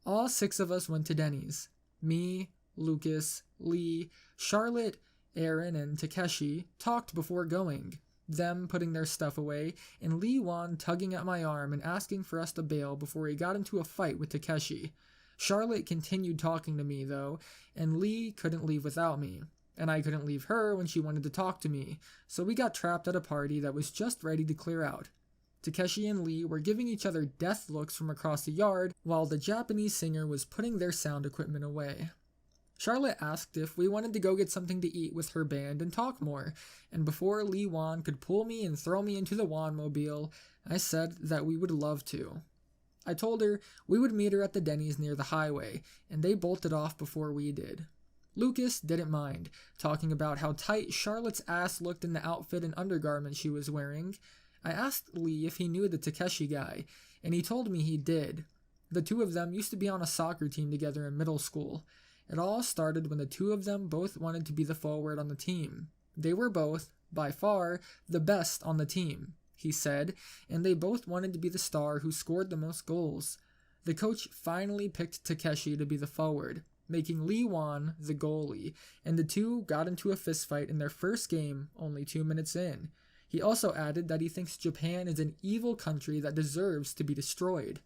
All six of us went to Denny's. Me, Lucas, Lee, Charlotte, Aaron, and Takeshi talked before going, them putting their stuff away, and Lee Wan tugging at my arm and asking for us to bail before he got into a fight with Takeshi. Charlotte continued talking to me, though, and Lee couldn't leave without me, and I couldn't leave her when she wanted to talk to me, so we got trapped at a party that was just ready to clear out. Takeshi and Lee were giving each other death looks from across the yard, while the Japanese singer was putting their sound equipment away. Charlotte asked if we wanted to go get something to eat with her band and talk more, and before Lee Wan could pull me and throw me into the Wan-mobile, I said that we would love to. I told her we would meet her at the Denny's near the highway, and they bolted off before we did. Lucas didn't mind, talking about how tight Charlotte's ass looked in the outfit and undergarment she was wearing. I asked Lee if he knew the Takeshi guy, and he told me he did. The two of them used to be on a soccer team together in middle school. It all started when the two of them both wanted to be the forward on the team. They were both, by far, the best on the team, he said, and they both wanted to be the star who scored the most goals. The coach finally picked Takeshi to be the forward, making Lee Wan the goalie, and the two got into a fistfight in their first game only 2 minutes in. He also added that he thinks Japan is an evil country that deserves to be destroyed.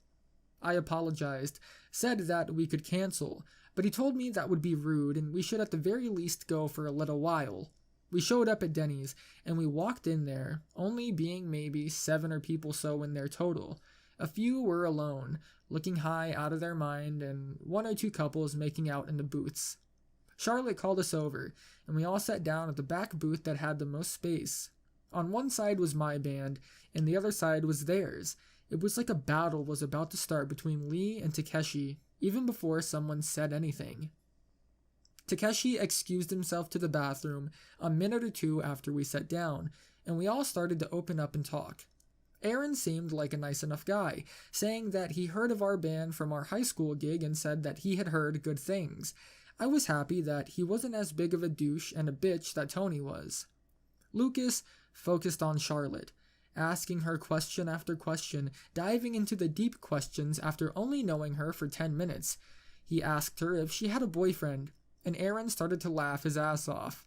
I apologized, said that we could cancel, but he told me that would be rude and we should at the very least go for a little while. We showed up at Denny's, and we walked in there, only being maybe 7 or people so in there total. A few were alone, looking high out of their mind, and 1 or 2 couples making out in the booths. Charlotte called us over, and we all sat down at the back booth that had the most space. On one side was my band, and the other side was theirs. It was like a battle was about to start between Lee and Takeshi, even before someone said anything. Takeshi excused himself to the bathroom a minute or 2 after we sat down, and we all started to open up and talk. Aaron seemed like a nice enough guy, saying that he heard of our band from our high school gig and said that he had heard good things. I was happy that he wasn't as big of a douche and a bitch that Tony was. Lucas focused on Charlotte, asking her question after question, diving into the deep questions after only knowing her for 10 minutes. He asked her if she had a boyfriend, and Aaron started to laugh his ass off.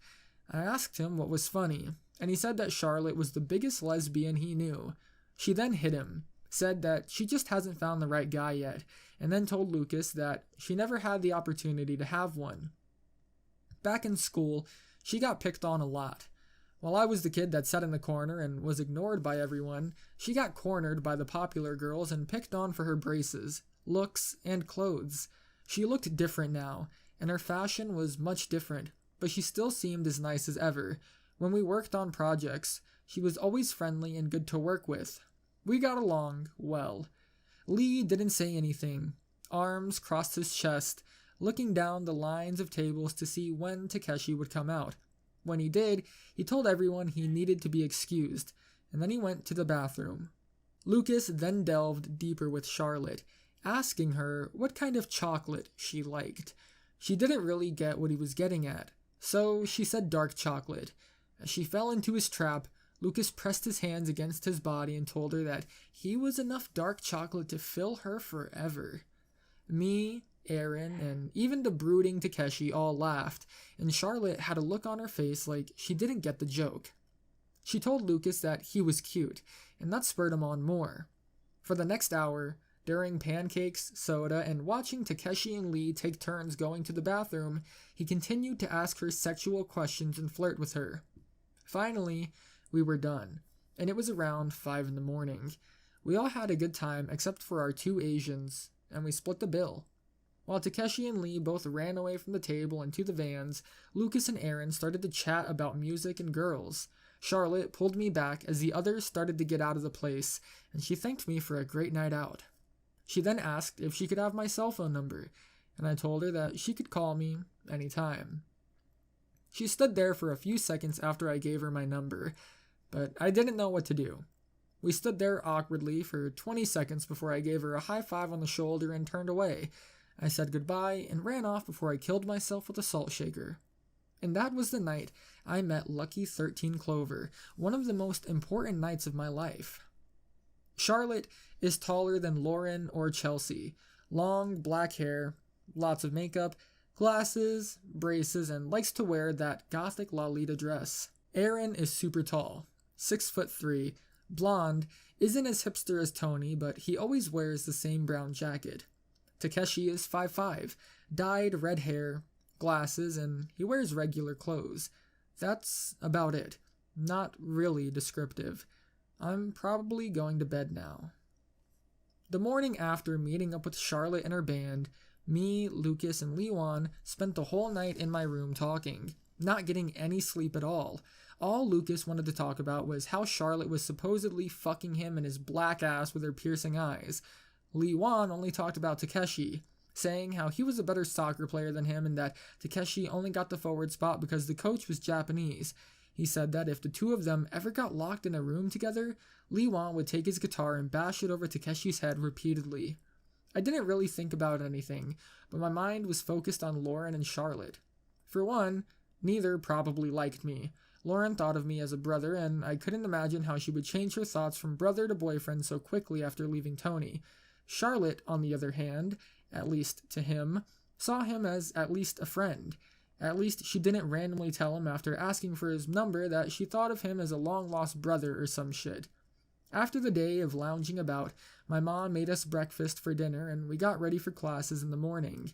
I asked him what was funny, and he said that Charlotte was the biggest lesbian he knew. She then hit him, said that she just hasn't found the right guy yet, and then told Lucas that she never had the opportunity to have one. Back in school, she got picked on a lot. While I was the kid that sat in the corner and was ignored by everyone, she got cornered by the popular girls and picked on for her braces, looks, and clothes. She looked different now, and her fashion was much different, but she still seemed as nice as ever. When we worked on projects, she was always friendly and good to work with. We got along well. Lee didn't say anything, arms crossed his chest, looking down the lines of tables to see when Takeshi would come out. When he did, he told everyone he needed to be excused, and then he went to the bathroom. Lucas then delved deeper with Charlotte, asking her what kind of chocolate she liked. She didn't really get what he was getting at, so she said dark chocolate. As she fell into his trap, Lucas pressed his hands against his body and told her that he was enough dark chocolate to fill her forever. Me, Aaron, and even the brooding Takeshi all laughed, and Charlotte had a look on her face like she didn't get the joke. She told Lucas that he was cute, and that spurred him on more. For the next hour, during pancakes, soda, and watching Takeshi and Lee take turns going to the bathroom, he continued to ask her sexual questions and flirt with her. Finally, we were done, and it was around 5 a.m. We all had a good time except for our 2 Asians, and we split the bill. While Takeshi and Lee both ran away from the table and to the vans, Lucas and Aaron started to chat about music and girls. Charlotte pulled me back as the others started to get out of the place, and she thanked me for a great night out. She then asked if she could have my cell phone number, and I told her that she could call me anytime. She stood there for a few seconds after I gave her my number, but I didn't know what to do. We stood there awkwardly for 20 seconds before I gave her a high five on the shoulder and turned away. I said goodbye and ran off before I killed myself with a salt shaker. And that was the night I met Lucky 13 Clover, one of the most important nights of my life. Charlotte is taller than Lauren or Chelsea. Long black hair, lots of makeup, glasses, braces, and likes to wear that gothic Lolita dress. Aaron is super tall, 6'3", blonde, isn't as hipster as Tony, but he always wears the same brown jacket. Takeshi is 5'5", dyed red hair, glasses, and he wears regular clothes. That's about it. Not really descriptive. I'm probably going to bed now. The morning after meeting up with Charlotte and her band, me, Lucas, and Lewan spent the whole night in my room talking, not getting any sleep at all. All Lucas wanted to talk about was how Charlotte was supposedly fucking him in his black ass with her piercing eyes. Lewan only talked about Takeshi, saying how he was a better soccer player than him and that Takeshi only got the forward spot because the coach was Japanese. He said that if the two of them ever got locked in a room together, Lewan would take his guitar and bash it over Takeshi's head repeatedly. I didn't really think about anything, but my mind was focused on Lauren and Charlotte. For one, neither probably liked me. Lauren thought of me as a brother, and I couldn't imagine how she would change her thoughts from brother to boyfriend so quickly after leaving Tony. Charlotte, on the other hand, at least to him, saw him as at least a friend. At least she didn't randomly tell him after asking for his number that she thought of him as a long-lost brother or some shit. After the day of lounging about, my mom made us breakfast for dinner and we got ready for classes in the morning.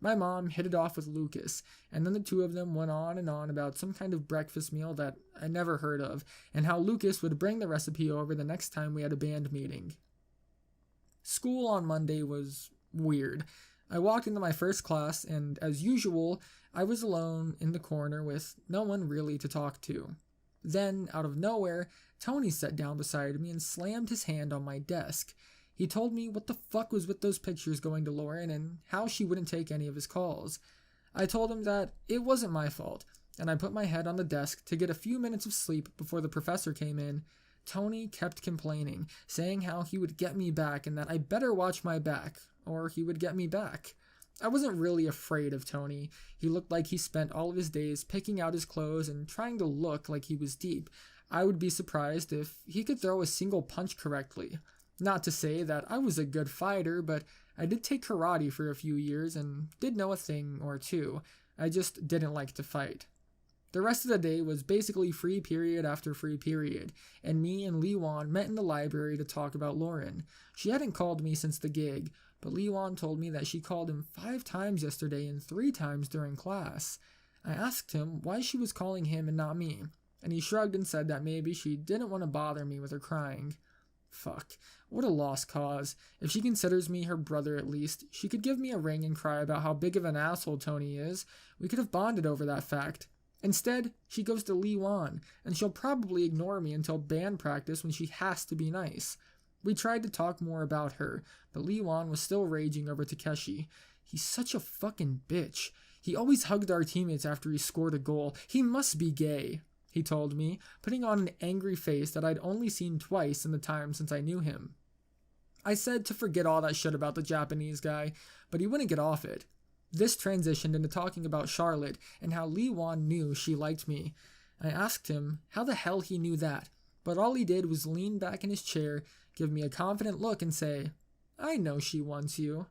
My mom hit it off with Lucas, and then the two of them went on and on about some kind of breakfast meal that I never heard of, and how Lucas would bring the recipe over the next time we had a band meeting. School on Monday was weird. I walked into my first class, and as usual, I was alone in the corner with no one really to talk to. Then, out of nowhere, Tony sat down beside me and slammed his hand on my desk. He told me what the fuck was with those pictures going to Lauren and how she wouldn't take any of his calls. I told him that it wasn't my fault, and I put my head on the desk to get a few minutes of sleep before the professor came in. Tony kept complaining, saying how he would get me back and that I better watch my back, or he would get me back. I wasn't really afraid of Tony. He looked like he spent all of his days picking out his clothes and trying to look like he was deep. I would be surprised if he could throw a single punch correctly. Not to say that I was a good fighter, but I did take karate for a few years and did know a thing or two. I just didn't like to fight. The rest of the day was basically free period after free period, and me and Lewan met in the library to talk about Lauren. She hadn't called me since the gig, but Lewan told me that she called him 5 times yesterday and 3 times during class. I asked him why she was calling him and not me, and he shrugged and said that maybe she didn't want to bother me with her crying. Fuck, what a lost cause. If she considers me her brother at least, she could give me a ring and cry about how big of an asshole Tony is. We could have bonded over that fact. Instead, she goes to Lewan, and she'll probably ignore me until band practice when she has to be nice. We tried to talk more about her, but Lewan was still raging over Takeshi. He's such a fucking bitch. He always hugged our teammates after he scored a goal. He must be gay, he told me, putting on an angry face that I'd only seen twice in the time since I knew him. I said to forget all that shit about the Japanese guy, but he wouldn't get off it. This transitioned into talking about Charlotte and how Lewan knew she liked me. I asked him how the hell he knew that, but all he did was lean back in his chair, give me a confident look, and say, "I know she wants you."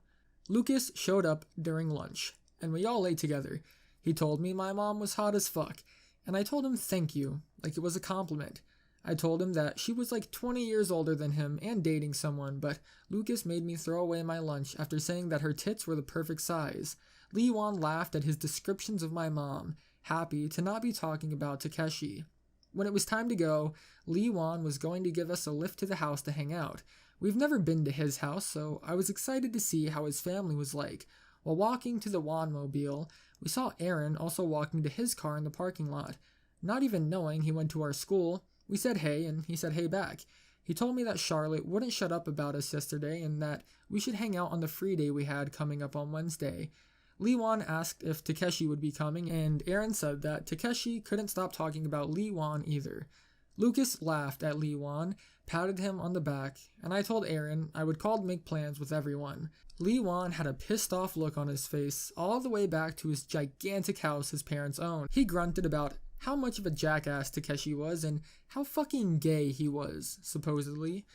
Lucas showed up during lunch, and we all ate together. He told me my mom was hot as fuck, and I told him thank you, like it was a compliment. I told him that she was like 20 years older than him and dating someone, but Lucas made me throw away my lunch after saying that her tits were the perfect size. Lewan laughed at his descriptions of my mom, happy to not be talking about Takeshi. When it was time to go, Lewan was going to give us a lift to the house to hang out. We've never been to his house, so I was excited to see how his family was like. While walking to the Wanmobile, we saw Aaron also walking to his car in the parking lot. Not even knowing he went to our school, we said hey, and he said hey back. He told me that Charlotte wouldn't shut up about us yesterday and that we should hang out on the free day we had coming up on Wednesday. Lewan asked if Takeshi would be coming, and Aaron said that Takeshi couldn't stop talking about Lewan either. Lucas laughed at Lee Wan, patted him on the back, and I told Aaron I would call to make plans with everyone. Lee Wan had a pissed off look on his face all the way back to his gigantic house his parents owned. He grunted about how much of a jackass Takeshi was and how fucking gay he was, supposedly.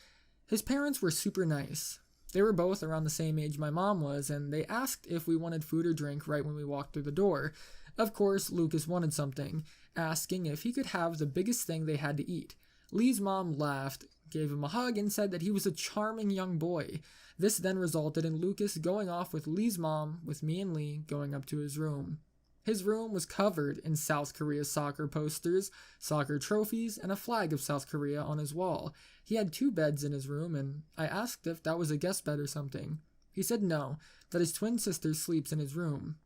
His parents were super nice. They were both around the same age my mom was, and they asked if we wanted food or drink right when we walked through the door. Of course, Lucas wanted something, asking if he could have the biggest thing they had to eat. Lee's mom laughed, gave him a hug, and said that he was a charming young boy. This then resulted in Lucas going off with Lee's mom, with me and Lee going up to his room. His room was covered in South Korea's soccer posters, soccer trophies, and a flag of South Korea on his wall. He had 2 beds in his room, and I asked if that was a guest bed or something. He said no, that his twin sister sleeps in his room.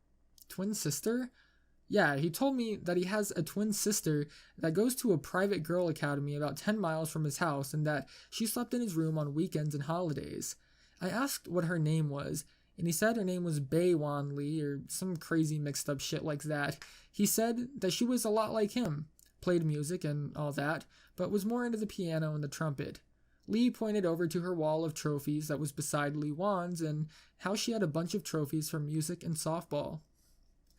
Twin sister? Yeah, he told me that he has a twin sister that goes to a private girl academy about 10 miles from his house and that she slept in his room on weekends and holidays. I asked what her name was, and he said her name was Bae Wan Lee or some crazy mixed up shit like that. He said that she was a lot like him, played music and all that, but was more into the piano and the trumpet. Lee pointed over to her wall of trophies that was beside Lee Wan's and how she had a bunch of trophies for music and softball.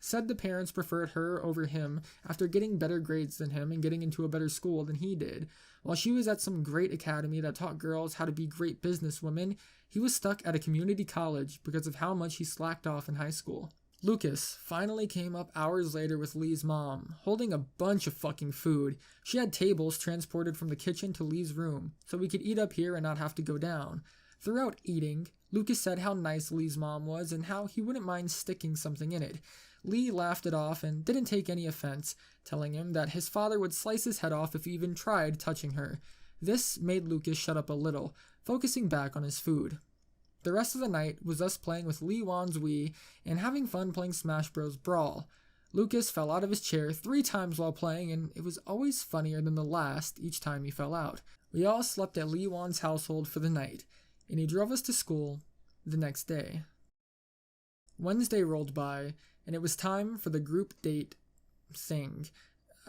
Said the parents preferred her over him after getting better grades than him and getting into a better school than he did. While she was at some great academy that taught girls how to be great businesswomen, he was stuck at a community college because of how much he slacked off in high school. Lucas finally came up hours later with Lee's mom, holding a bunch of fucking food. She had tables transported from the kitchen to Lee's room, so we could eat up here and not have to go down. Throughout eating, Lucas said how nice Lee's mom was and how he wouldn't mind sticking something in it. Lee laughed it off and didn't take any offense, telling him that his father would slice his head off if he even tried touching her. This made Lucas shut up a little, focusing back on his food. The rest of the night was us playing with Lee Wan's Wii and having fun playing Smash Bros. Brawl. Lucas fell out of his chair 3 times while playing, and it was always funnier than the last each time he fell out. We all slept at Lee Wan's household for the night, and he drove us to school the next day. Wednesday rolled by, and it was time for the group date thing.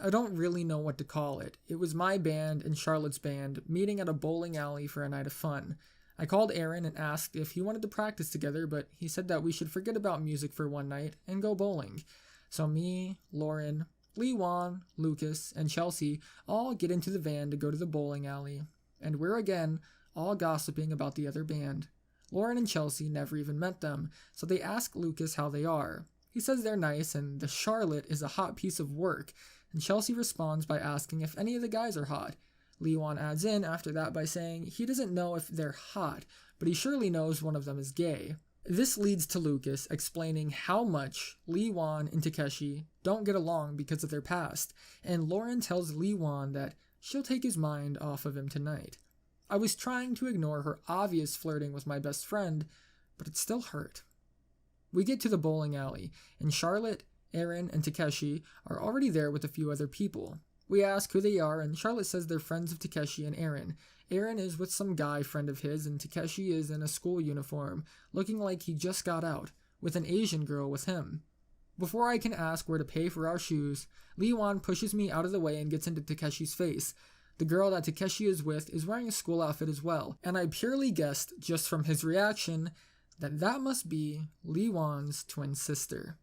I don't really know what to call it. It was my band and Charlotte's band meeting at a bowling alley for a night of fun. I called Aaron and asked if he wanted to practice together, but he said that we should forget about music for one night and go bowling. So me, Lauren, Lee Wan, Lucas, and Chelsea all get into the van to go to the bowling alley, and we're again all gossiping about the other band. Lauren and Chelsea never even met them, so they ask Lucas how they are. He says they're nice and the Charlotte is a hot piece of work, and Chelsea responds by asking if any of the guys are hot. Lee Wan adds in after that by saying he doesn't know if they're hot, but he surely knows one of them is gay. This leads to Lucas explaining how much Lee Wan and Takeshi don't get along because of their past, and Lauren tells Lee Wan that she'll take his mind off of him tonight. I was trying to ignore her obvious flirting with my best friend, but it still hurt. We get to the bowling alley, and Charlotte, Aaron, and Takeshi are already there with a few other people. We ask who they are, and Charlotte says they're friends of Takeshi and Aaron. Aaron is with some guy friend of his, and Takeshi is in a school uniform, looking like he just got out, with an Asian girl with him. Before I can ask where to pay for our shoes, Lee Wan pushes me out of the way and gets into Takeshi's face. The girl that Takeshi is with is wearing a school outfit as well, and I purely guessed, just from his reaction, that must be Lee Wan's twin sister.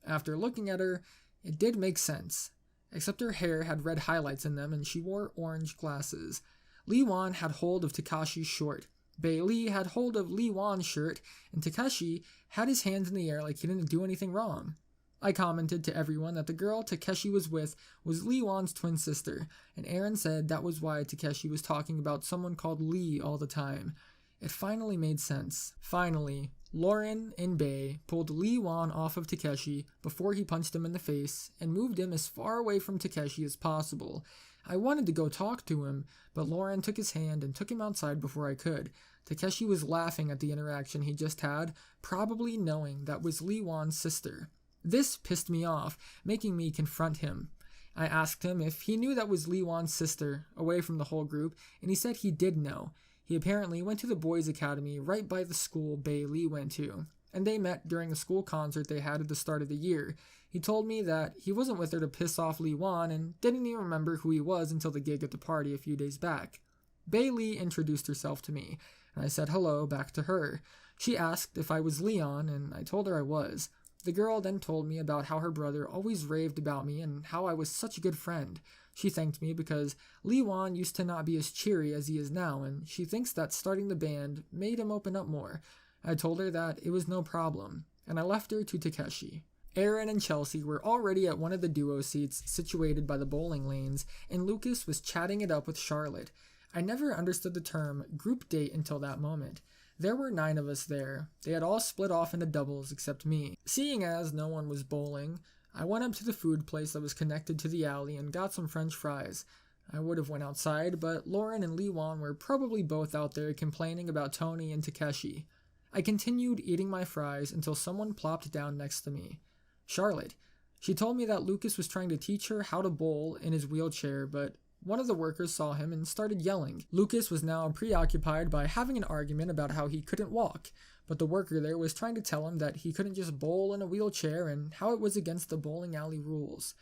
After looking at her, it did make sense, except her hair had red highlights in them and she wore orange glasses. Lee Wan had hold of Takeshi's short. Bae Lee had hold of Lee Wan's shirt, and Takeshi had his hands in the air like he didn't do anything wrong. I commented to everyone that the girl Takeshi was with was Lee Wan's twin sister, and Aaron said that was why Takeshi was talking about someone called Lee all the time. It finally made sense. Finally, Lauren and Bae pulled Lee Wan off of Takeshi before he punched him in the face and moved him as far away from Takeshi as possible. I wanted to go talk to him, but Lauren took his hand and took him outside before I could. Takeshi was laughing at the interaction he just had, probably knowing that was Lee Wan's sister. This pissed me off, making me confront him. I asked him if he knew that was Lee Wan's sister, away from the whole group, and he said he did know. He apparently went to the boys' academy right by the school Bae Lee went to. and they met during a school concert they had at the start of the year. He told me that he wasn't with her to piss off Lee Wan and didn't even remember who he was until the gig at the party a few days back. Bailey introduced herself to me, and I said hello back to her. She asked if I was Leon, and I told her I was. The girl then told me about how her brother always raved about me and how I was such a good friend. She thanked me because Lee Wan used to not be as cheery as he is now, and she thinks that starting the band made him open up more. I told her that it was no problem, and I left her to Takeshi. Aaron and Chelsea were already at one of the duo seats situated by the bowling lanes, and Lucas was chatting it up with Charlotte. I never understood the term group date until that moment. There were 9 of us there. They had all split off into doubles except me. Seeing as no one was bowling, I went up to the food place that was connected to the alley and got some french fries. I would have went outside, but Lauren and Lee Wan were probably both out there complaining about Tony and Takeshi. I continued eating my fries until someone plopped down next to me. Charlotte. She told me that Lucas was trying to teach her how to bowl in his wheelchair, but one of the workers saw him and started yelling. Lucas was now preoccupied by having an argument about how he couldn't walk, but the worker there was trying to tell him that he couldn't just bowl in a wheelchair and how it was against the bowling alley rules.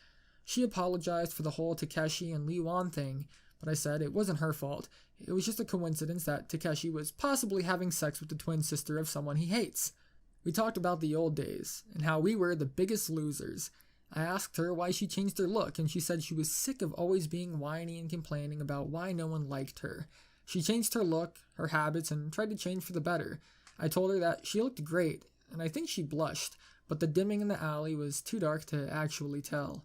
She apologized for the whole Takeshi and Lee Wan thing, but I said it wasn't her fault. It was just a coincidence that Takeshi was possibly having sex with the twin sister of someone he hates. We talked about the old days, and how we were the biggest losers. I asked her why she changed her look, and she said she was sick of always being whiny and complaining about why no one liked her. She changed her look, her habits, and tried to change for the better. I told her that she looked great, and I think she blushed, but the dimming in the alley was too dark to actually tell.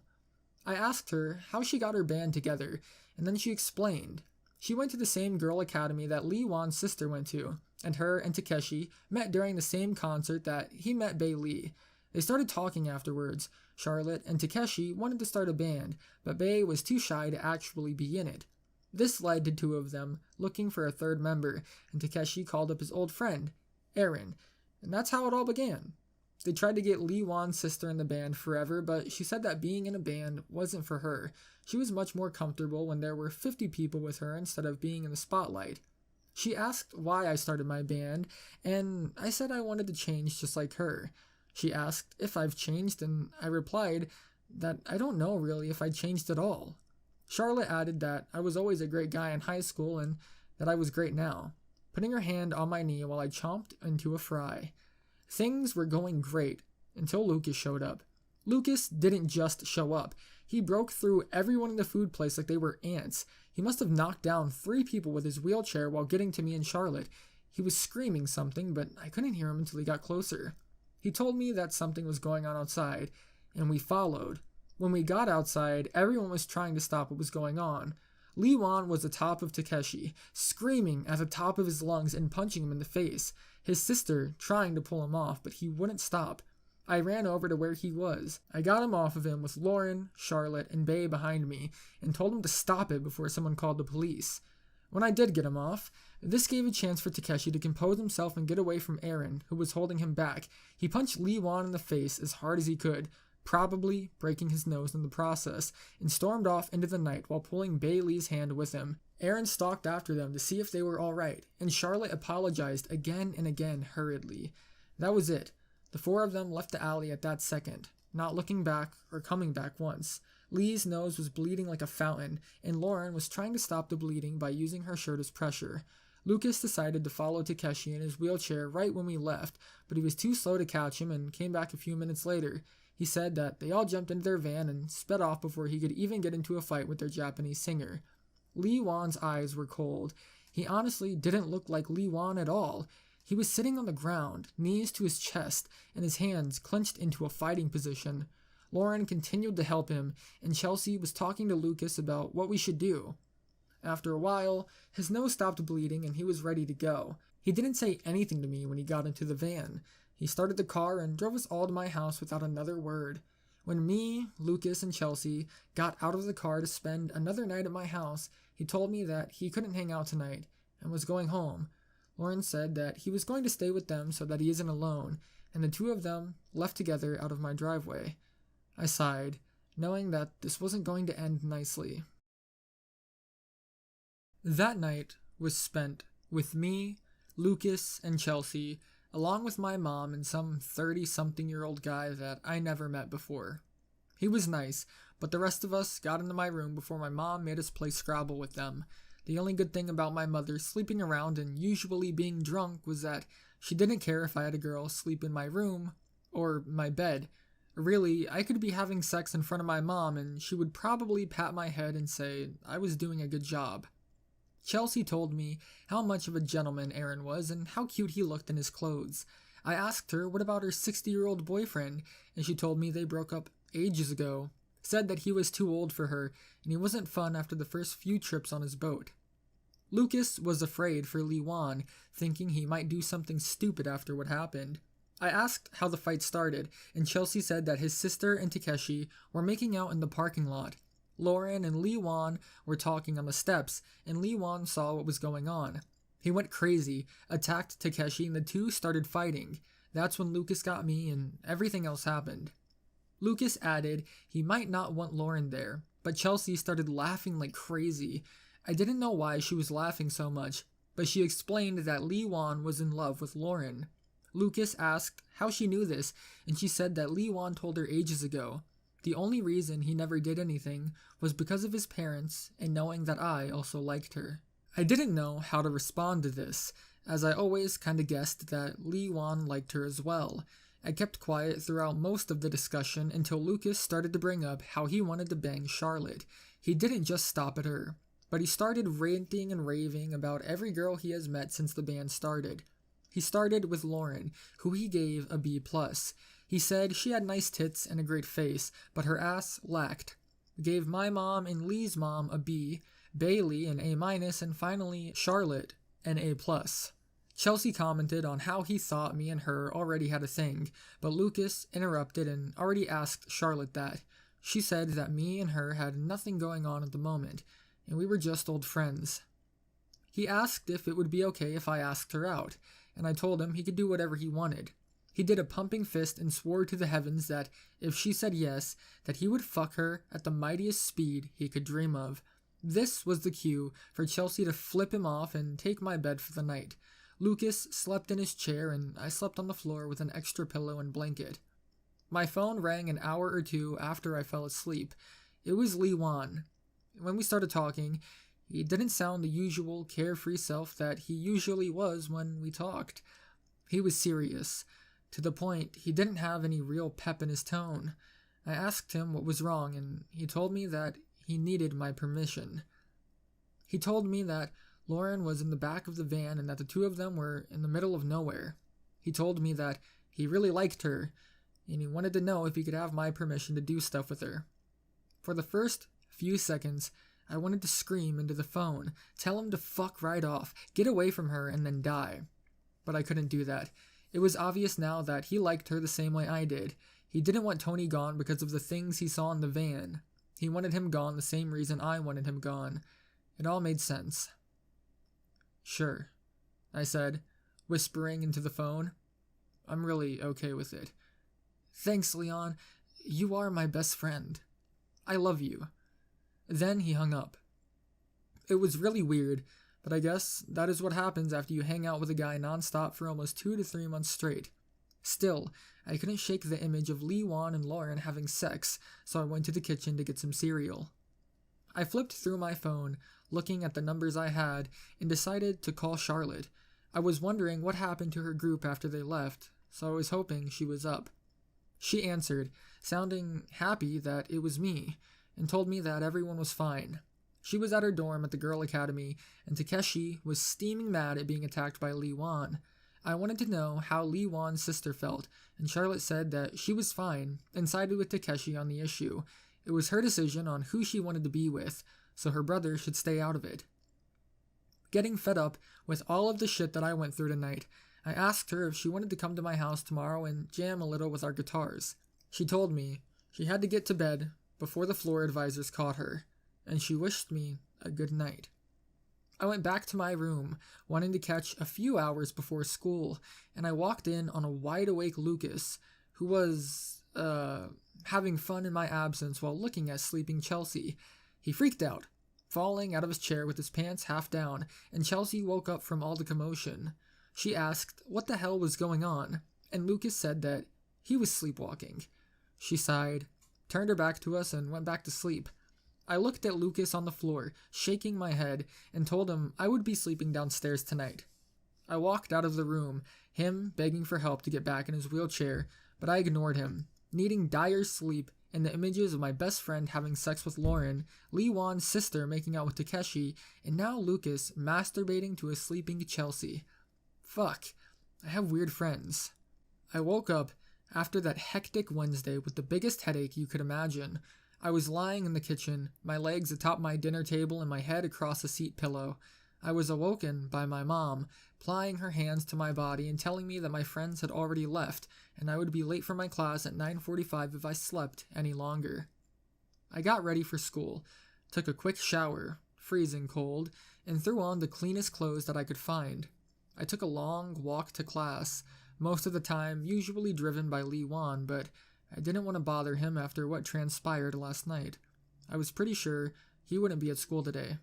I asked her how she got her band together, and then she explained. She went to the same girl academy that Lee Wan's sister went to, and her and Takeshi met during the same concert that he met Bailey. They started talking afterwards. Charlotte and Takeshi wanted to start a band, but Bae was too shy to actually be in it. This led to 2 of them looking for a third member, and Takeshi called up his old friend, Aaron, and that's how it all began. They tried to get Lee Wan's sister in the band forever, but she said that being in a band wasn't for her. She was much more comfortable when there were 50 people with her instead of being in the spotlight. She asked why I started my band, and I said I wanted to change just like her. She asked if I've changed, and I replied that I don't know really if I changed at all. Charlotte added that I was always a great guy in high school and that I was great now, putting her hand on my knee while I chomped into a fry. Things were going great until Lucas showed up. Lucas didn't just show up. He broke through everyone in the food place like they were ants. He must have knocked down 3 people with his wheelchair while getting to me and Charlotte. He was screaming something, but I couldn't hear him until he got closer. He told me that something was going on outside, and we followed. When we got outside, everyone was trying to stop what was going on. Lee Wan was atop of Takeshi, screaming at the top of his lungs and punching him in the face. His sister trying to pull him off, but he wouldn't stop. I ran over to where he was. I got him off of him with Lauren, Charlotte, and Bae behind me, and told him to stop it before someone called the police. When I did get him off, this gave a chance for Takeshi to compose himself and get away from Aaron, who was holding him back. He punched Lee Wan in the face as hard as he could, probably breaking his nose in the process, and stormed off into the night while pulling Bailey's hand with him. Aaron stalked after them to see if they were all right, and Charlotte apologized again and again hurriedly. That was it. The 4 of them left the alley at that second, not looking back or coming back once. Lee's nose was bleeding like a fountain, and Lauren was trying to stop the bleeding by using her shirt as pressure. Lucas decided to follow Takeshi in his wheelchair right when we left, but he was too slow to catch him and came back a few minutes later. He said that they all jumped into their van and sped off before he could even get into a fight with their Japanese singer. Lee Wan's eyes were cold. He honestly didn't look like Lee Wan at all. He was sitting on the ground, knees to his chest, and his hands clenched into a fighting position. Lauren continued to help him, and Chelsea was talking to Lucas about what we should do. After a while, his nose stopped bleeding and he was ready to go. He didn't say anything to me when he got into the van. He started the car and drove us all to my house without another word. When me, Lucas, and Chelsea got out of the car to spend another night at my house, he told me that he couldn't hang out tonight and was going home. Lauren said that he was going to stay with them so that he isn't alone, and the 2 of them left together out of my driveway. I sighed, knowing that this wasn't going to end nicely. That night was spent with me, Lucas, and Chelsea along with my mom and some 30-something-year-old guy that I never met before. He was nice, but the rest of us got into my room before my mom made us play Scrabble with them. The only good thing about my mother sleeping around and usually being drunk was that she didn't care if I had a girl sleep in my room or my bed. Really, I could be having sex in front of my mom and she would probably pat my head and say I was doing a good job. Chelsea told me how much of a gentleman Aaron was and how cute he looked in his clothes. I asked her what about her 60-year-old boyfriend, and she told me they broke up ages ago, said that he was too old for her and he wasn't fun after the first few trips on his boat. Lucas was afraid for Lee Wan, thinking he might do something stupid after what happened. I asked how the fight started, and Chelsea said that his sister and Takeshi were making out in the parking lot. Lauren and Lee Wan were talking on the steps, and Lee Wan saw what was going on. He went crazy, attacked Takeshi, and the two started fighting. That's when Lucas got me, and everything else happened. Lucas added he might not want Lauren there, but Chelsea started laughing like crazy. I didn't know why she was laughing so much, but she explained that Lee Wan was in love with Lauren. Lucas asked how she knew this, and she said that Lee Wan told her ages ago. The only reason he never did anything was because of his parents and knowing that I also liked her. I didn't know how to respond to this, as I always kinda guessed that Lee Wan liked her as well. I kept quiet throughout most of the discussion until Lucas started to bring up how he wanted to bang Charlotte. He didn't just stop at her, but he started ranting and raving about every girl he has met since the band started. He started with Lauren, who he gave a B+. He said she had nice tits and a great face, but her ass lacked. Gave my mom and Lee's mom a B, Bailey an A-, and finally Charlotte an A+. Chelsea commented on how he thought me and her already had a thing, but Lucas interrupted and already asked Charlotte that. She said that me and her had nothing going on at the moment, and we were just old friends. He asked if it would be okay if I asked her out, and I told him he could do whatever he wanted. He did a pumping fist and swore to the heavens that if she said yes, that he would fuck her at the mightiest speed he could dream of. This was the cue for Chelsea to flip him off and take my bed for the night. Lucas slept in his chair and I slept on the floor with an extra pillow and blanket. My phone rang an hour or two after I fell asleep. It was Lee Wan. When we started talking, he didn't sound the usual carefree self that he usually was when we talked. He was serious. To the point, he didn't have any real pep in his tone. I asked him what was wrong, and he told me that he needed my permission. He told me that Lauren was in the back of the van and that the two of them were in the middle of nowhere. He told me that he really liked her, and he wanted to know if he could have my permission to do stuff with her. For the first few seconds, I wanted to scream into the phone, tell him to fuck right off, get away from her, and then die. But I couldn't do that. It was obvious now that he liked her the same way I did. He didn't want Tony gone because of the things he saw in the van. He wanted him gone the same reason I wanted him gone. It all made sense. Sure, I said, whispering into the phone. I'm really okay with it. Thanks, Leon. You are my best friend. I love you. Then he hung up. It was really weird, but I guess that is what happens after you hang out with a guy nonstop for almost 2 to 3 months straight. Still, I couldn't shake the image of Lee Wan and Lauren having sex, so I went to the kitchen to get some cereal. I flipped through my phone, looking at the numbers I had, and decided to call Charlotte. I was wondering what happened to her group after they left, so I was hoping she was up. She answered, sounding happy that it was me, and told me that everyone was fine. She was at her dorm at the Girl Academy, and Takeshi was steaming mad at being attacked by Lee Wan. I wanted to know how Lee Wan's sister felt, and Charlotte said that she was fine, and sided with Takeshi on the issue. It was her decision on who she wanted to be with, so her brother should stay out of it. Getting fed up with all of the shit that I went through tonight, I asked her if she wanted to come to my house tomorrow and jam a little with our guitars. She told me she had to get to bed before the floor advisors caught her, and she wished me a good night. I went back to my room, wanting to catch a few hours before school, and I walked in on a wide-awake Lucas, who was, having fun in my absence while looking at sleeping Chelsea. He freaked out, falling out of his chair with his pants half down, and Chelsea woke up from all the commotion. She asked what the hell was going on, and Lucas said that he was sleepwalking. She sighed, turned her back to us, and went back to sleep. I looked at Lucas on the floor, shaking my head, and told him I would be sleeping downstairs tonight. I walked out of the room, him begging for help to get back in his wheelchair, but I ignored him, needing dire sleep and the images of my best friend having sex with Lauren, Lee Wan's sister making out with Takeshi, and now Lucas masturbating to a sleeping Chelsea. Fuck, I have weird friends. I woke up after that hectic Wednesday with the biggest headache you could imagine. I was lying in the kitchen, my legs atop my dinner table and my head across a seat pillow. I was awoken by my mom, plying her hands to my body and telling me that my friends had already left, and I would be late for my class at 9:45 if I slept any longer. I got ready for school, took a quick shower, freezing cold, and threw on the cleanest clothes that I could find. I took a long walk to class, most of the time usually driven by Lee Wan, but I didn't want to bother him after what transpired last night. I was pretty sure he wouldn't be at school today.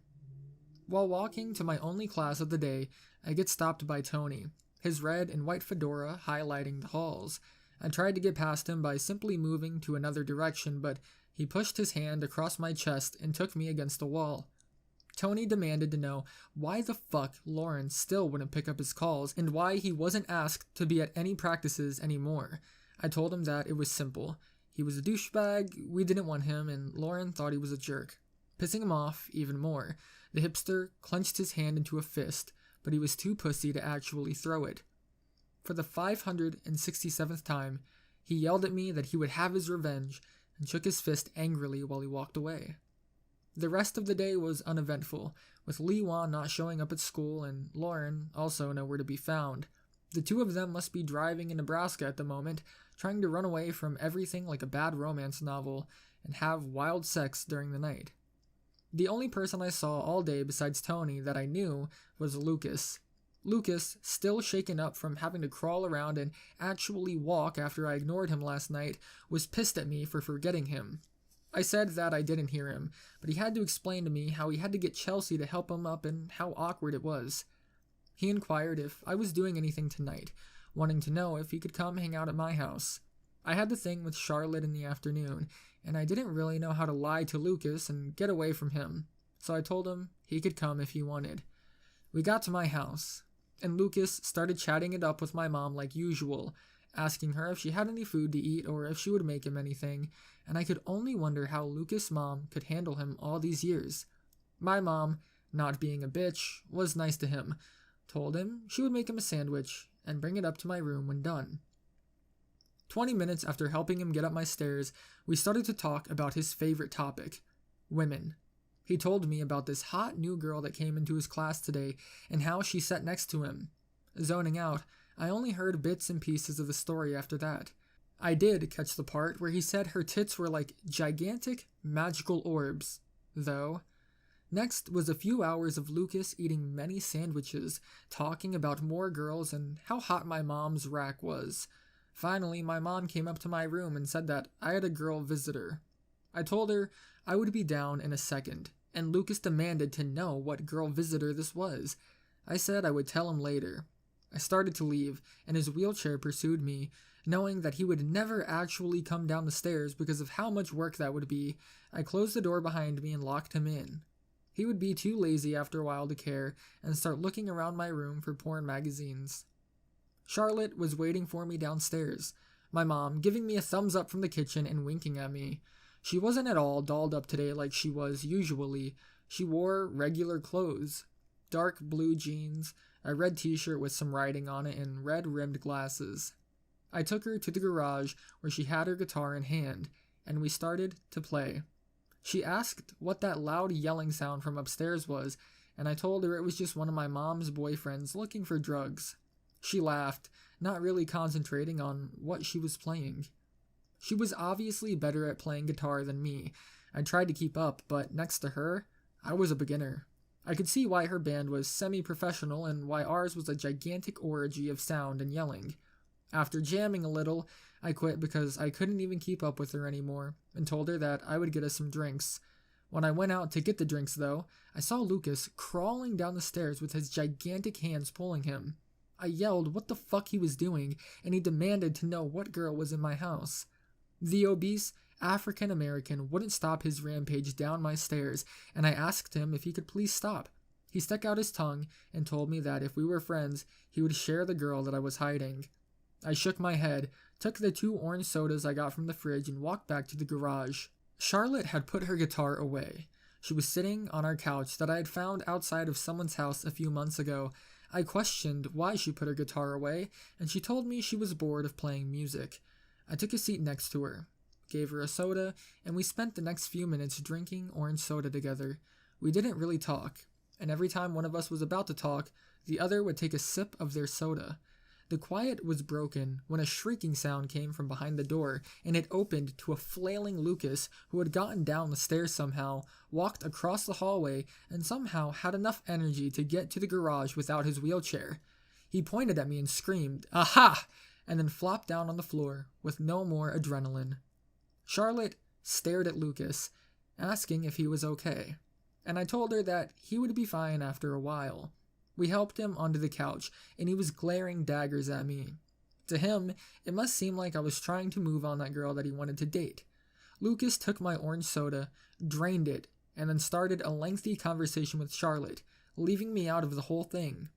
While walking to my only class of the day, I get stopped by Tony, his red and white fedora highlighting the halls. I tried to get past him by simply moving to another direction, but he pushed his hand across my chest and took me against the wall. Tony demanded to know why the fuck Lauren still wouldn't pick up his calls and why he wasn't asked to be at any practices anymore. I told him that it was simple. He was a douchebag, we didn't want him, and Lauren thought he was a jerk. Pissing him off even more, the hipster clenched his hand into a fist, but he was too pussy to actually throw it. For the 567th time, he yelled at me that he would have his revenge and shook his fist angrily while he walked away. The rest of the day was uneventful, with Lee Wan not showing up at school and Lauren also nowhere to be found. The two of them must be driving in Nebraska at the moment, trying to run away from everything like a bad romance novel and have wild sex during the night. The only person I saw all day besides Tony that I knew was Lucas. Lucas, still shaken up from having to crawl around and actually walk after I ignored him last night, was pissed at me for forgetting him. I said that I didn't hear him, but he had to explain to me how he had to get Chelsea to help him up and how awkward it was. He inquired if I was doing anything tonight, wanting to know if he could come hang out at my house. I had the thing with Charlotte in the afternoon, and I didn't really know how to lie to Lucas and get away from him, so I told him he could come if he wanted. We got to my house, and Lucas started chatting it up with my mom like usual, asking her if she had any food to eat or if she would make him anything, and I could only wonder how Lucas' mom could handle him all these years. My mom, not being a bitch, was nice to him, told him she would make him a sandwich and bring it up to my room when done. 20 minutes after helping him get up my stairs, we started to talk about his favorite topic, women. He told me about this hot new girl that came into his class today and how she sat next to him. Zoning out, I only heard bits and pieces of the story after that. I did catch the part where he said her tits were like gigantic, magical orbs, though. Next was a few hours of Lucas eating many sandwiches, talking about more girls and how hot my mom's rack was. Finally, my mom came up to my room and said that I had a girl visitor. I told her I would be down in a second, and Lucas demanded to know what girl visitor this was. I said I would tell him later. I started to leave, and his wheelchair pursued me. Knowing that he would never actually come down the stairs because of how much work that would be, I closed the door behind me and locked him in. He would be too lazy after a while to care and start looking around my room for porn magazines. Charlotte was waiting for me downstairs, my mom giving me a thumbs up from the kitchen and winking at me. She wasn't at all dolled up today like she was usually. She wore regular clothes, dark blue jeans, a red t-shirt with some writing on it, and red-rimmed glasses. I took her to the garage where she had her guitar in hand, and we started to play. She asked what that loud yelling sound from upstairs was, and I told her it was just one of my mom's boyfriends looking for drugs. She laughed, not really concentrating on what she was playing. She was obviously better at playing guitar than me. I tried to keep up, but next to her, I was a beginner. I could see why her band was semi-professional and why ours was a gigantic orgy of sound and yelling. After jamming a little, I quit because I couldn't even keep up with her anymore, and told her that I would get us some drinks. When I went out to get the drinks, though, I saw Lucas crawling down the stairs with his gigantic hands pulling him. I yelled what the fuck he was doing, and he demanded to know what girl was in my house. The obese African American wouldn't stop his rampage down my stairs, and I asked him if he could please stop. He stuck out his tongue and told me that if we were friends, he would share the girl that I was hiding. I shook my head, took the 2 orange sodas I got from the fridge, and walked back to the garage. Charlotte had put her guitar away. She was sitting on our couch that I had found outside of someone's house a few months ago. I questioned why she put her guitar away, and she told me she was bored of playing music. I took a seat next to her, gave her a soda, and we spent the next few minutes drinking orange soda together. We didn't really talk, and every time one of us was about to talk, the other would take a sip of their soda. The quiet was broken when a shrieking sound came from behind the door, and it opened to a flailing Lucas who had gotten down the stairs somehow, walked across the hallway, and somehow had enough energy to get to the garage without his wheelchair. He pointed at me and screamed, "Aha!" and then flopped down on the floor with no more adrenaline. Charlotte stared at Lucas, asking if he was okay, and I told her that he would be fine after a while. We helped him onto the couch, and he was glaring daggers at me. To him, it must seem like I was trying to move on that girl that he wanted to date. Lucas took my orange soda, drained it, and then started a lengthy conversation with Charlotte, leaving me out of the whole thing.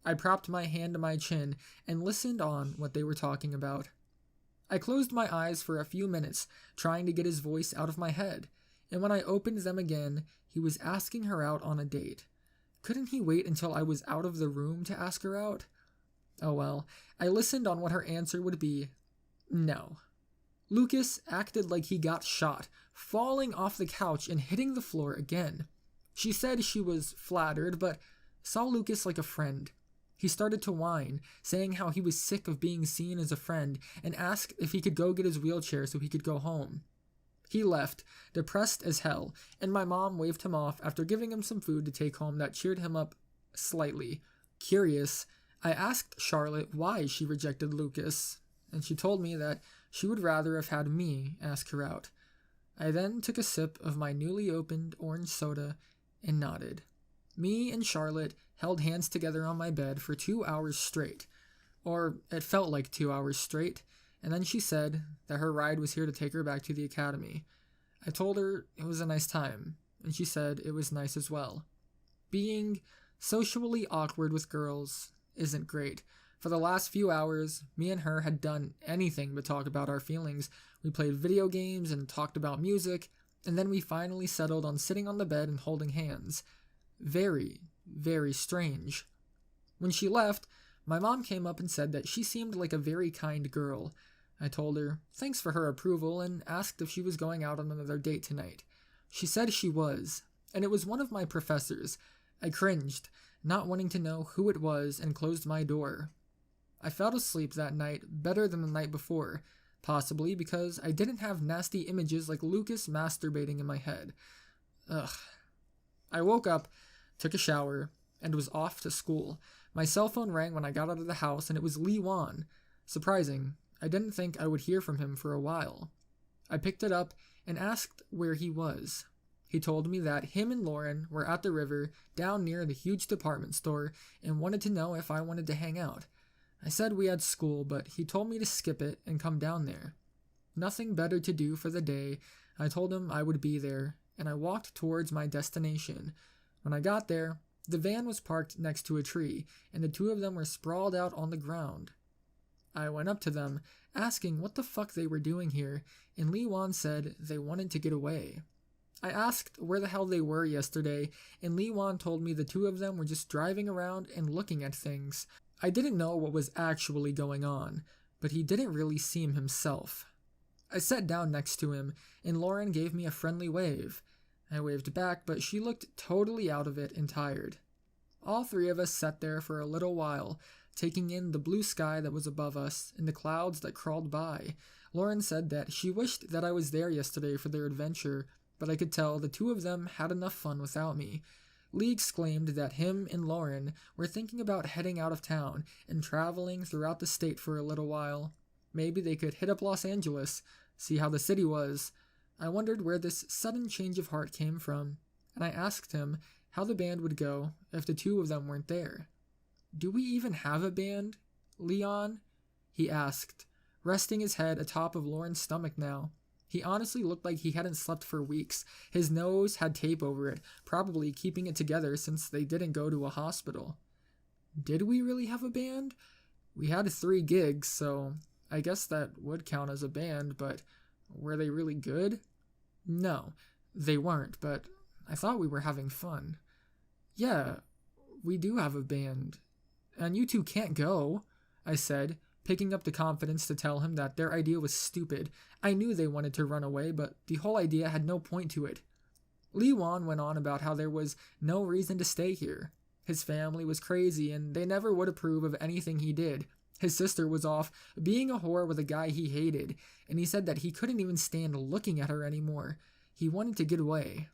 I propped my hand to my chin and listened on what they were talking about. I closed my eyes for a few minutes, trying to get his voice out of my head, and when I opened them again, he was asking her out on a date. Couldn't he wait until I was out of the room to ask her out? Oh well, I listened on what her answer would be. No. Lucas acted like he got shot, falling off the couch and hitting the floor again. She said she was flattered, but saw Lucas like a friend. He started to whine, saying how he was sick of being seen as a friend, and asked if he could go get his wheelchair so he could go home. He left, depressed as hell, and my mom waved him off after giving him some food to take home that cheered him up slightly. Curious, I asked Charlotte why she rejected Lucas, and she told me that she would rather have had me ask her out. I then took a sip of my newly opened orange soda and nodded. Me and Charlotte held hands together on my bed for 2 hours straight, or it felt like 2 hours straight. And then she said that her ride was here to take her back to the academy. I told her it was a nice time, and she said it was nice as well. Being socially awkward with girls isn't great. For the last few hours, me and her had done anything but talk about our feelings. We played video games and talked about music, and then we finally settled on sitting on the bed and holding hands. Very, very strange. When she left, my mom came up and said that she seemed like a very kind girl. I told her thanks for her approval and asked if she was going out on another date tonight. She said she was, and it was one of my professors. I cringed, not wanting to know who it was, and closed my door. I fell asleep that night better than the night before, possibly because I didn't have nasty images like Lucas masturbating in my head. Ugh. I woke up, took a shower, and was off to school. My cell phone rang when I got out of the house, and it was Lee Wan. Surprising. I didn't think I would hear from him for a while. I picked it up and asked where he was. He told me that him and Lauren were at the river down near the huge department store and wanted to know if I wanted to hang out. I said we had school, but he told me to skip it and come down there. Nothing better to do for the day, I told him I would be there, and I walked towards my destination. When I got there, the van was parked next to a tree, and the 2 of them were sprawled out on the ground. I went up to them, asking what the fuck they were doing here, and Lee Wan said they wanted to get away. I asked where the hell they were yesterday, and Lee Wan told me the 2 of them were just driving around and looking at things. I didn't know what was actually going on, but he didn't really seem himself. I sat down next to him, and Lauren gave me a friendly wave. I waved back, but she looked totally out of it and tired. All 3 of us sat there for a little while, taking in the blue sky that was above us and the clouds that crawled by. Lauren said that she wished that I was there yesterday for their adventure, but I could tell the 2 of them had enough fun without me. Lee exclaimed that him and Lauren were thinking about heading out of town and traveling throughout the state for a little while. Maybe they could hit up Los Angeles, see how the city was. I wondered where this sudden change of heart came from, and I asked him how the band would go if the 2 of them weren't there. Do we even have a band, Leon? He asked, resting his head atop of Lauren's stomach now. He honestly looked like he hadn't slept for weeks. His nose had tape over it, probably keeping it together since they didn't go to a hospital. Did we really have a band? We had 3 gigs, so I guess that would count as a band, but were they really good? No, they weren't, but I thought we were having fun. Yeah, we do have a band. And you two can't go, I said, picking up the confidence to tell him that their idea was stupid. I knew they wanted to run away, but the whole idea had no point to it. Lee Wan went on about how there was no reason to stay here. His family was crazy, and they never would approve of anything he did. His sister was off being a whore with a guy he hated, and he said that he couldn't even stand looking at her anymore. He wanted to get away.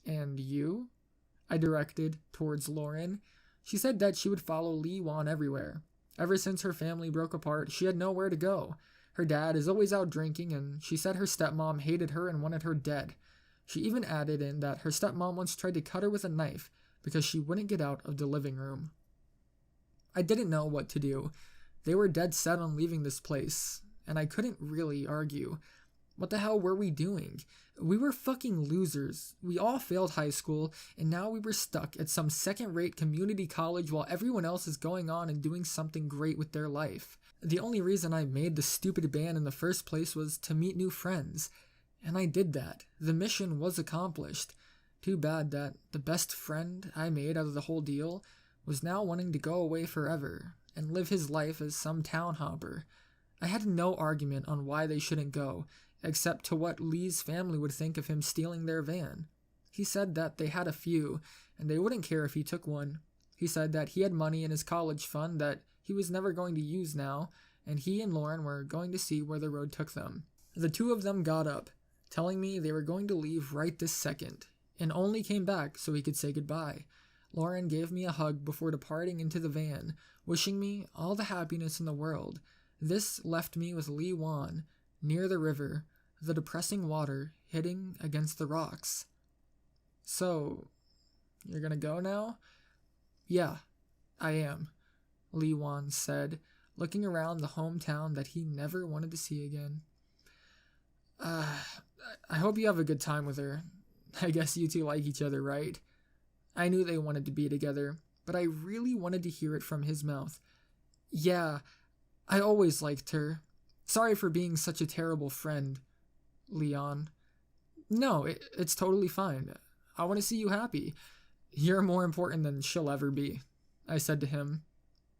And you? I directed towards Lauren. She said that she would follow Lee Wan everywhere. Ever since her family broke apart, she had nowhere to go. Her dad is always out drinking, and she said her stepmom hated her and wanted her dead. She even added in that her stepmom once tried to cut her with a knife because she wouldn't get out of the living room. I didn't know what to do. They were dead set on leaving this place, and I couldn't really argue. What the hell were we doing? We were fucking losers. We all failed high school, and now we were stuck at some second-rate community college while everyone else is going on and doing something great with their life. The only reason I made the stupid band in the first place was to meet new friends. And I did that. The mission was accomplished. Too bad that the best friend I made out of the whole deal was now wanting to go away forever and live his life as some town hopper. I had no argument on why they shouldn't go, except to what Lee's family would think of him stealing their van. He said that they had a few, and they wouldn't care if he took one. He said that he had money in his college fund that he was never going to use now, and he and Lauren were going to see where the road took them. The two of them got up, telling me they were going to leave right this second, and only came back so he could say goodbye. Lauren gave me a hug before departing into the van, wishing me all the happiness in the world. This left me with Lee Wan, near the river, the depressing water hitting against the rocks. So, you're gonna go now? Yeah, I am, Lee Wan said, looking around the hometown that he never wanted to see again. I hope you have a good time with her. I guess you two like each other, right? I knew they wanted to be together, but I really wanted to hear it from his mouth. Yeah, I always liked her. Sorry for being such a terrible friend, Leon. No, it's totally fine. I want to see you happy. You're more important than she'll ever be, I said to him.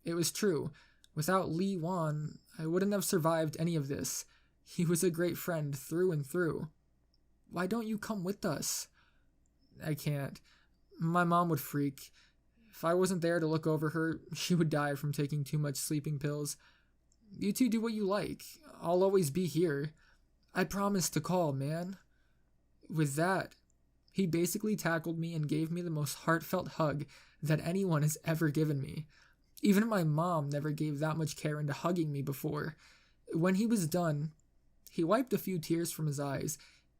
It was true. Without Lee Wan, I wouldn't have survived any of this. He was a great friend through and through. Why don't you come with us? I can't. My mom would freak. If I wasn't there to look over her, she would die from taking too much sleeping pills. You two do what you like. I'll always be here. I promise to call, man. With that, he basically tackled me and gave me the most heartfelt hug that anyone has ever given me. Even my mom never gave that much care into hugging me before. When he was done, he wiped a few tears from his eyes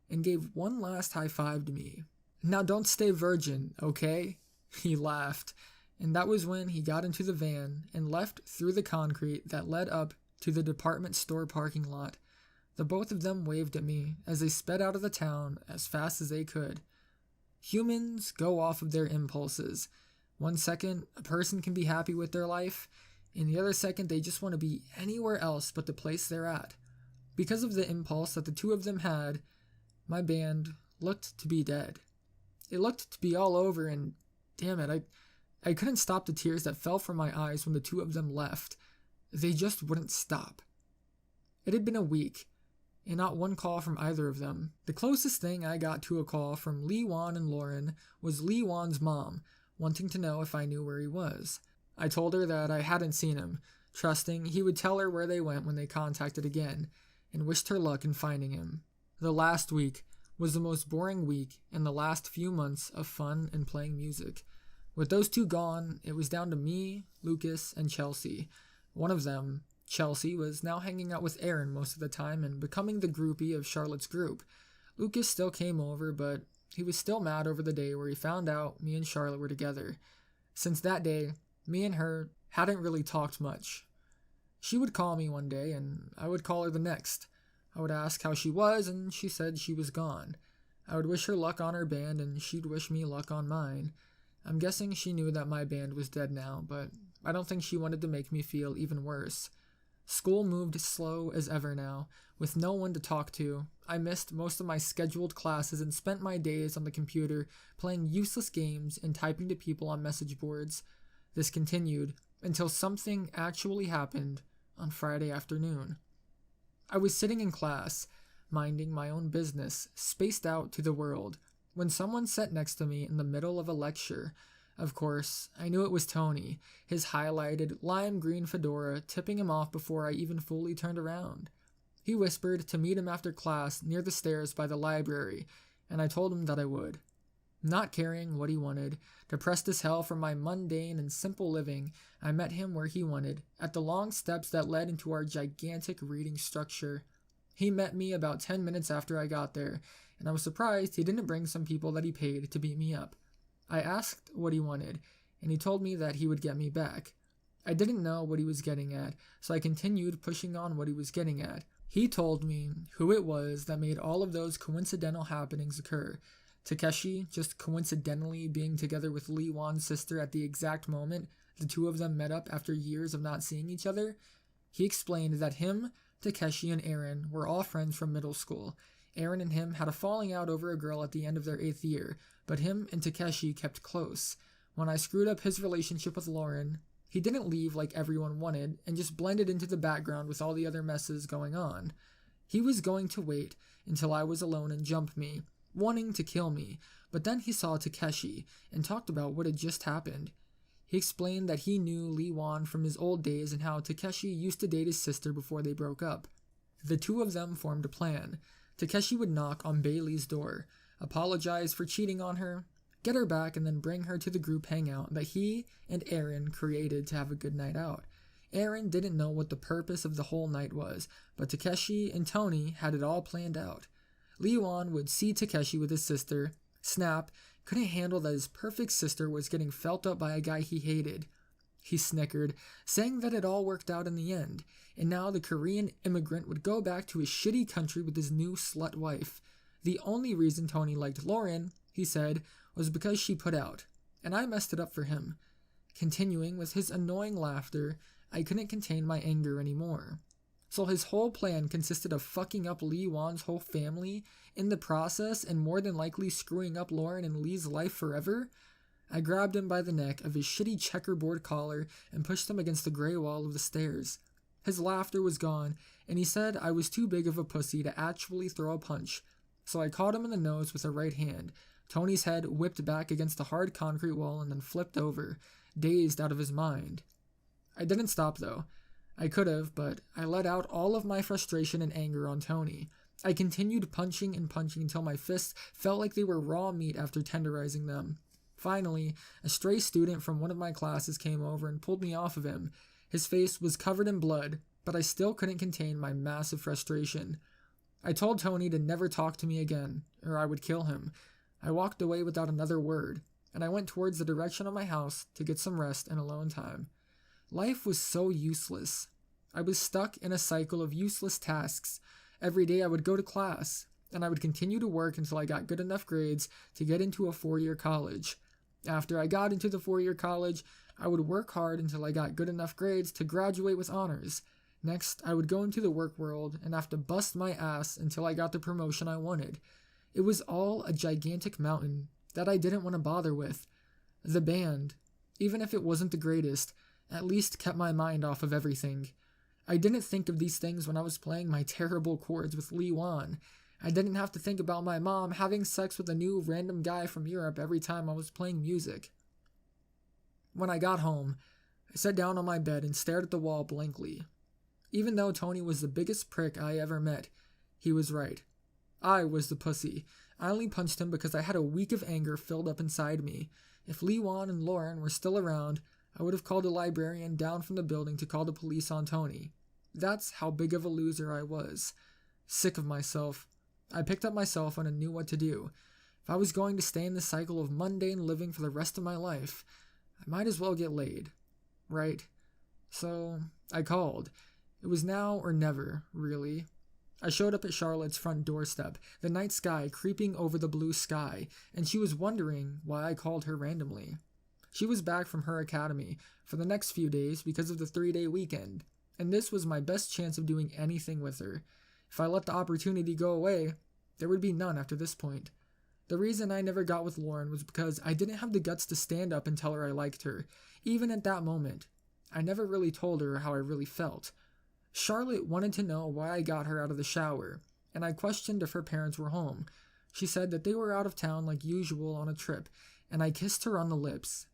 and gave one last high five to me. Now don't stay virgin, okay? He laughed, and that was when he got into the van and left through the concrete that led up to the department store parking lot. The both of them waved at me as they sped out of the town as fast as they could. Humans go off of their impulses. One second, a person can be happy with their life, and the other second they just want to be anywhere else but the place they're at. Because of the impulse that the two of them had, my band looked to be dead. It looked to be all over, and damn it, I couldn't stop the tears that fell from my eyes when the two of them left. They just wouldn't stop. It had been a week, and not one call from either of them. The closest thing I got to a call from Lee Wan and Lauren was Lee Wan's mom, wanting to know if I knew where he was. I told her that I hadn't seen him, trusting he would tell her where they went when they contacted again, and wished her luck in finding him. The last week was the most boring week in the last few months of fun and playing music. With those two gone, it was down to me, Lucas, and Chelsea. One of them, Chelsea, was now hanging out with Aaron most of the time and becoming the groupie of Charlotte's group. Lucas still came over, but he was still mad over the day where he found out me and Charlotte were together. Since that day, Me and her hadn't really talked much. She would call me one day, and I would call her the next. I would ask how she was, and she said she was gone. I would wish her luck on her band, and she'd wish me luck on mine. I'm guessing she knew that my band was dead now, but I don't think she wanted to make me feel even worse. School moved slow as ever now, with no one to talk to. I missed most of my scheduled classes and spent my days on the computer playing useless games and typing to people on message boards. This continued until something actually happened on Friday afternoon. I was sitting in class, minding my own business, spaced out to the world, when someone sat next to me in the middle of a lecture. Of course, I knew it was Tony, his highlighted lime green fedora tipping him off before I even fully turned around. He whispered to meet him after class near the stairs by the library, and I told him that I would. Not caring what he wanted, depressed as hell from my mundane and simple living, I met him where he wanted, at the long steps that led into our gigantic reading structure. He met me about 10 minutes after I got there, and I was surprised he didn't bring some people that he paid to beat me up. I asked what he wanted, and he told me that he would get me back. I didn't know what he was getting at, so I continued pushing on what he was getting at. He told me who it was that made all of those coincidental happenings occur. Takeshi just coincidentally being together with Lee Wan's sister at the exact moment the two of them met up after years of not seeing each other. He explained that him, Takeshi, and Aaron were all friends from middle school. Aaron and him had a falling out over a girl at the end of their 8th year, but him and Takeshi kept close. When I screwed up his relationship with Lauren, he didn't leave like everyone wanted and just blended into the background with all the other messes going on. He was going to wait until I was alone and jump me, wanting to kill me, but then he saw Takeshi and talked about what had just happened. He explained that he knew Lee Wan from his old days and how Takeshi used to date his sister before they broke up. The two of them formed a plan. Takeshi would knock on Bailey's door, apologize for cheating on her, get her back, and then bring her to the group hangout that he and Aaron created to have a good night out. Aaron didn't know what the purpose of the whole night was, but Takeshi and Tony had it all planned out. Lee Wan would see Takeshi with his sister, snap, couldn't handle that his perfect sister was getting felt up by a guy he hated. He snickered, saying that it all worked out in the end, and now the Korean immigrant would go back to his shitty country with his new slut wife. The only reason Tony liked Lauren, he said, was because she put out, and I messed it up for him. Continuing with his annoying laughter, I couldn't contain my anger anymore. So his whole plan consisted of fucking up Lee Wan's whole family in the process and more than likely screwing up Lauren and Lee's life forever? I grabbed him by the neck of his shitty checkerboard collar and pushed him against the gray wall of the stairs. His laughter was gone, and he said I was too big of a pussy to actually throw a punch, so I caught him in the nose with a right hand. Tony's head whipped back against the hard concrete wall and then flipped over, dazed out of his mind. I didn't stop though. I could have, but I let out all of my frustration and anger on Tony. I continued punching and punching until my fists felt like they were raw meat after tenderizing them. Finally, a stray student from one of my classes came over and pulled me off of him. His face was covered in blood, but I still couldn't contain my massive frustration. I told Tony to never talk to me again, or I would kill him. I walked away without another word, and I went towards the direction of my house to get some rest and alone time. Life was so useless. I was stuck in a cycle of useless tasks. Every day I would go to class, and I would continue to work until I got good enough grades to get into a 4-year college. After I got into the 4-year college, I would work hard until I got good enough grades to graduate with honors. Next, I would go into the work world and have to bust my ass until I got the promotion I wanted. It was all a gigantic mountain that I didn't want to bother with. The band, even if it wasn't the greatest, at least kept my mind off of everything. I didn't think of these things when I was playing my terrible chords with Lee Wan. I didn't have to think about my mom having sex with a new random guy from Europe every time I was playing music. When I got home, I sat down on my bed and stared at the wall blankly. Even though Tony was the biggest prick I ever met, he was right. I was the pussy. I only punched him because I had a week of anger filled up inside me. If Lee Wan and Lauren were still around, I would have called a librarian down from the building to call the police on Tony. That's how big of a loser I was. Sick of myself. I picked up my cell phone and knew what to do. If I was going to stay in this cycle of mundane living for the rest of my life, I might as well get laid. right? So I called. It was now or never, really. I showed up at Charlotte's front doorstep, the night sky creeping over the blue sky, and she was wondering why I called her randomly. She was back from her academy for the next few days because of the 3-day weekend, and this was my best chance of doing anything with her. If I let the opportunity go away, there would be none after this point. The reason I never got with Lauren was because I didn't have the guts to stand up and tell her I liked her, even at that moment. I never really told her how I really felt. Charlotte wanted to know why I got her out of the shower, and I questioned if her parents were home. She said that they were out of town like usual on a trip, and I kissed her on the lips.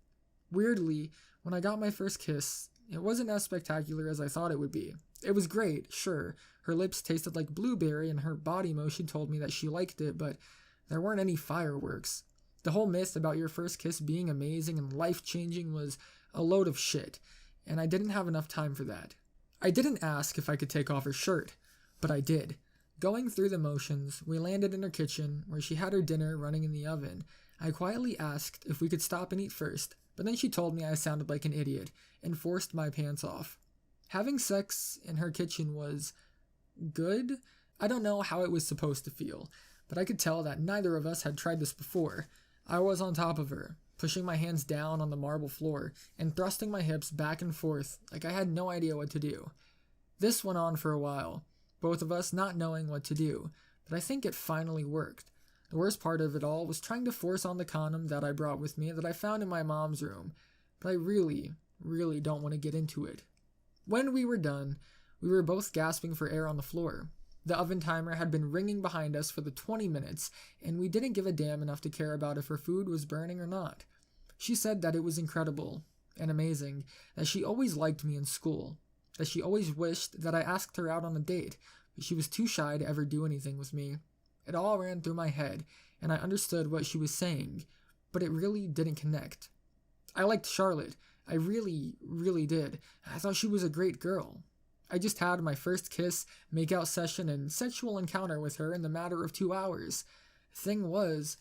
Weirdly, when I got my first kiss, it wasn't as spectacular as I thought it would be. It was great, sure. Her lips tasted like blueberry and her body motion told me that she liked it, but there weren't any fireworks. The whole myth about your first kiss being amazing and life-changing was a load of shit, and I didn't have enough time for that. I didn't ask if I could take off her shirt, but I did. Going through the motions, we landed in her kitchen, where she had her dinner running in the oven. I quietly asked if we could stop and eat first, but then she told me I sounded like an idiot, and forced my pants off. Having sex in her kitchen was good? I don't know how it was supposed to feel, but I could tell that neither of us had tried this before. I was on top of her, pushing my hands down on the marble floor and thrusting my hips back and forth like I had no idea what to do. This went on for a while, both of us not knowing what to do, but I think it finally worked. The worst part of it all was trying to force on the condom that I brought with me that I found in my mom's room, but I really don't want to get into it. When we were done, we were both gasping for air on the floor. The oven timer had been ringing behind us for the 20 minutes, and we didn't give a damn enough to care about if her food was burning or not. She said that it was incredible and amazing, that she always liked me in school, that she always wished that I asked her out on a date, but she was too shy to ever do anything with me. It all ran through my head, and I understood what she was saying, but it really didn't connect. I liked Charlotte. I really did. I thought she was a great girl. I just had my first kiss, make-out session, and sexual encounter with her in the matter of 2 hours. Thing was,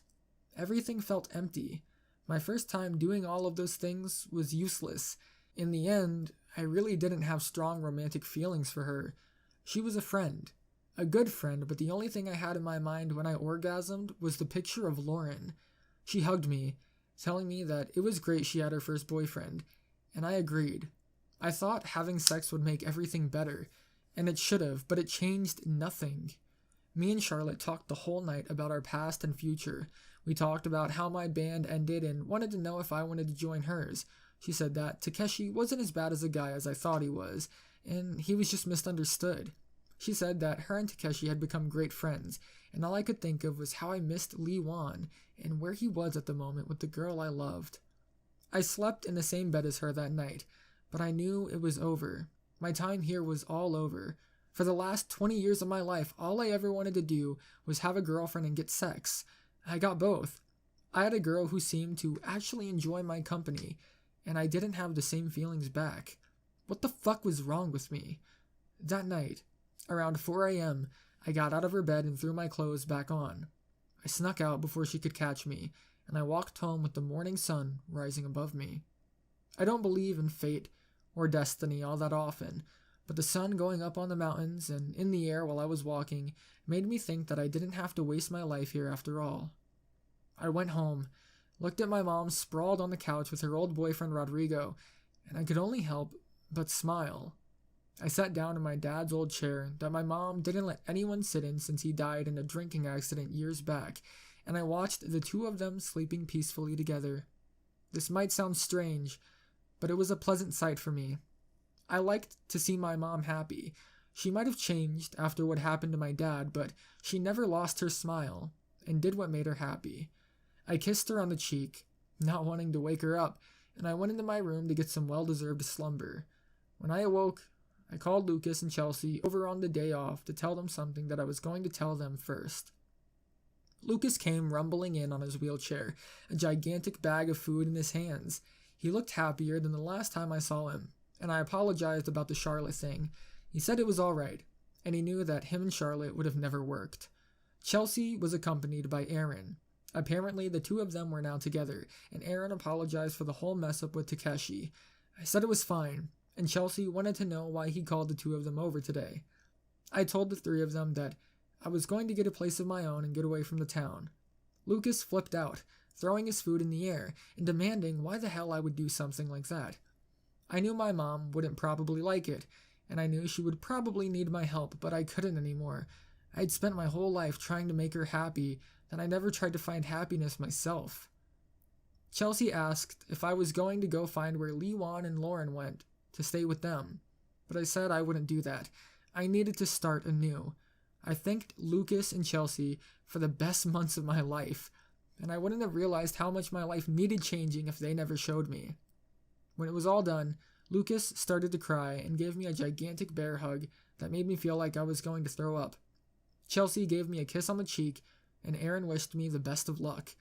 everything felt empty. My first time doing all of those things was useless. In the end, I really didn't have strong romantic feelings for her. She was a friend. A good friend, but the only thing I had in my mind when I orgasmed was the picture of Lauren. She hugged me, telling me that it was great she had her first boyfriend, and I agreed. I thought having sex would make everything better, and it should have, but it changed nothing. Me and Charlotte talked the whole night about our past and future. We talked about how my band ended and wanted to know if I wanted to join hers. She said that Takeshi wasn't as bad as a guy as I thought he was, and he was just misunderstood. She said that her and Takeshi had become great friends, and all I could think of was how I missed Lee Wan and where he was at the moment with the girl I loved. I slept in the same bed as her that night, but I knew it was over. My time here was all over. For the last 20 years of my life, all I ever wanted to do was have a girlfriend and get sex. I got both. I had a girl who seemed to actually enjoy my company, and I didn't have the same feelings back. What the fuck was wrong with me? That night, around 4 a.m., I got out of her bed and threw my clothes back on. I snuck out before she could catch me, and I walked home with the morning sun rising above me. I don't believe in fate or destiny all that often, but the sun going up on the mountains and in the air while I was walking made me think that I didn't have to waste my life here after all. I went home, looked at my mom sprawled on the couch with her old boyfriend Rodrigo, and I could only help but smile. I sat down in my dad's old chair that my mom didn't let anyone sit in since he died in a drinking accident years back, and I watched the two of them sleeping peacefully together. This might sound strange, but it was a pleasant sight for me. I liked to see my mom happy. She might have changed after what happened to my dad, but she never lost her smile and did what made her happy. I kissed her on the cheek, not wanting to wake her up, and I went into my room to get some well-deserved slumber. When I awoke, I called Lucas and Chelsea over on the day off to tell them something that I was going to tell them first. Lucas came rumbling in on his wheelchair, a gigantic bag of food in his hands. He looked happier than the last time I saw him, and I apologized about the Charlotte thing. He said it was all right, and he knew that him and Charlotte would have never worked. Chelsea was accompanied by Aaron. Apparently, the two of them were now together, and Aaron apologized for the whole mess-up with Takeshi. I said it was fine, and Chelsea wanted to know why he called the two of them over today. I told the three of them that I was going to get a place of my own and get away from the town. Lucas flipped out, throwing his food in the air and demanding why the hell I would do something like that. I knew my mom wouldn't probably like it, and I knew she would probably need my help, but I couldn't anymore. I'd spent my whole life trying to make her happy, and I never tried to find happiness myself. Chelsea asked if I was going to go find where Lewan and Lauren went, to stay with them, but I said I wouldn't do that. I needed to start anew. I thanked Lucas and Chelsea for the best months of my life, and I wouldn't have realized how much my life needed changing if they never showed me. When it was all done, Lucas started to cry and gave me a gigantic bear hug that made me feel like I was going to throw up. Chelsea gave me a kiss on the cheek, and Aaron wished me the best of luck.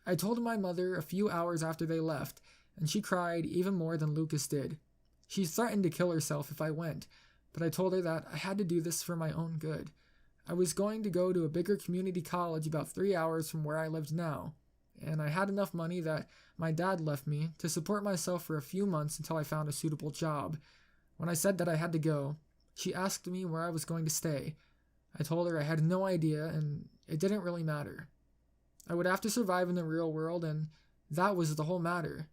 I told my mother a few hours after they left, and she cried even more than Lucas did. She threatened to kill herself if I went, but I told her that I had to do this for my own good. I was going to go to a bigger community college about 3 hours from where I lived now, and I had enough money that my dad left me to support myself for a few months until I found a suitable job. When I said that I had to go, she asked me where I was going to stay. I told her I had no idea, and it didn't really matter. I would have to survive in the real world, and that was the whole matter.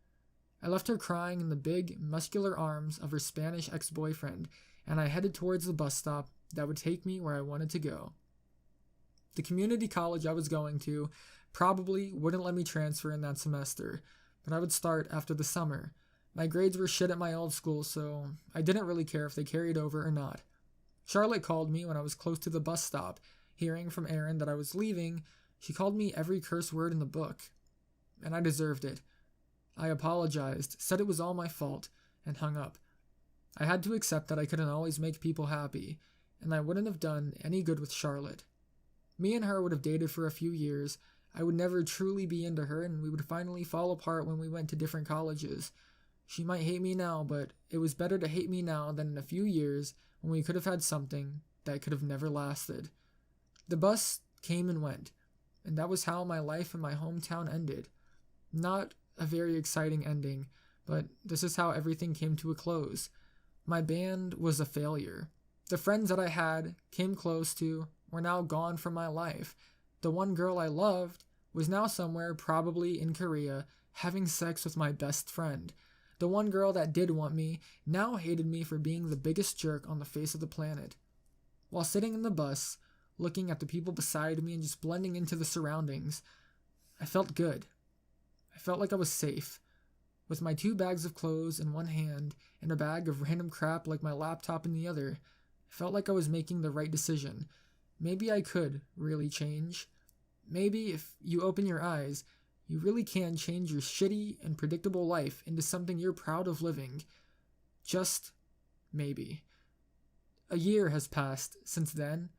I left her crying in the big, muscular arms of her Spanish ex-boyfriend, and I headed towards the bus stop that would take me where I wanted to go. The community college I was going to probably wouldn't let me transfer in that semester, but I would start after the summer. My grades were shit at my old school, so I didn't really care if they carried over or not. Charlotte called me when I was close to the bus stop. Hearing from Aaron that I was leaving, she called me every curse word in the book, and I deserved it. I apologized, said it was all my fault, and hung up. I had to accept that I couldn't always make people happy, and I wouldn't have done any good with Charlotte. Me and her would have dated for a few years. I would never truly be into her, and we would finally fall apart when we went to different colleges. She might hate me now, but it was better to hate me now than in a few years when we could have had something that could have never lasted. The bus came and went, and that was how my life in my hometown ended. Not a very exciting ending, but this is how everything came to a close. My band was a failure. The friends that I had, came close to, were now gone from my life. The one girl I loved was now somewhere, probably in Korea, having sex with my best friend. The one girl that did want me now hated me for being the biggest jerk on the face of the planet. While sitting in the bus, looking at the people beside me and just blending into the surroundings, I felt good. I felt like I was safe. With my 2 bags of clothes in one hand and a bag of random crap like my laptop in the other, I felt like I was making the right decision. Maybe I could really change. Maybe if you open your eyes, you really can change your shitty and predictable life into something you're proud of living. Just maybe. A year has passed since then,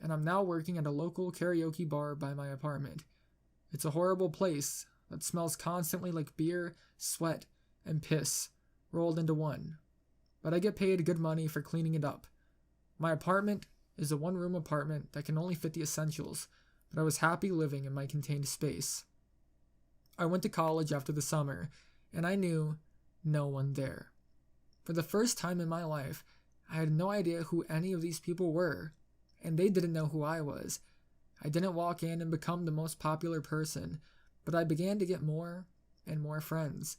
and I'm now working at a local karaoke bar by my apartment. It's a horrible place that smells constantly like beer, sweat, and piss rolled into one. But I get paid good money for cleaning it up. My apartment is a 1-room apartment that can only fit the essentials, but I was happy living in my contained space. I went to college after the summer, and I knew no one there. For the first time in my life, I had no idea who any of these people were, and they didn't know who I was. I didn't walk in and become the most popular person, but I began to get more and more friends.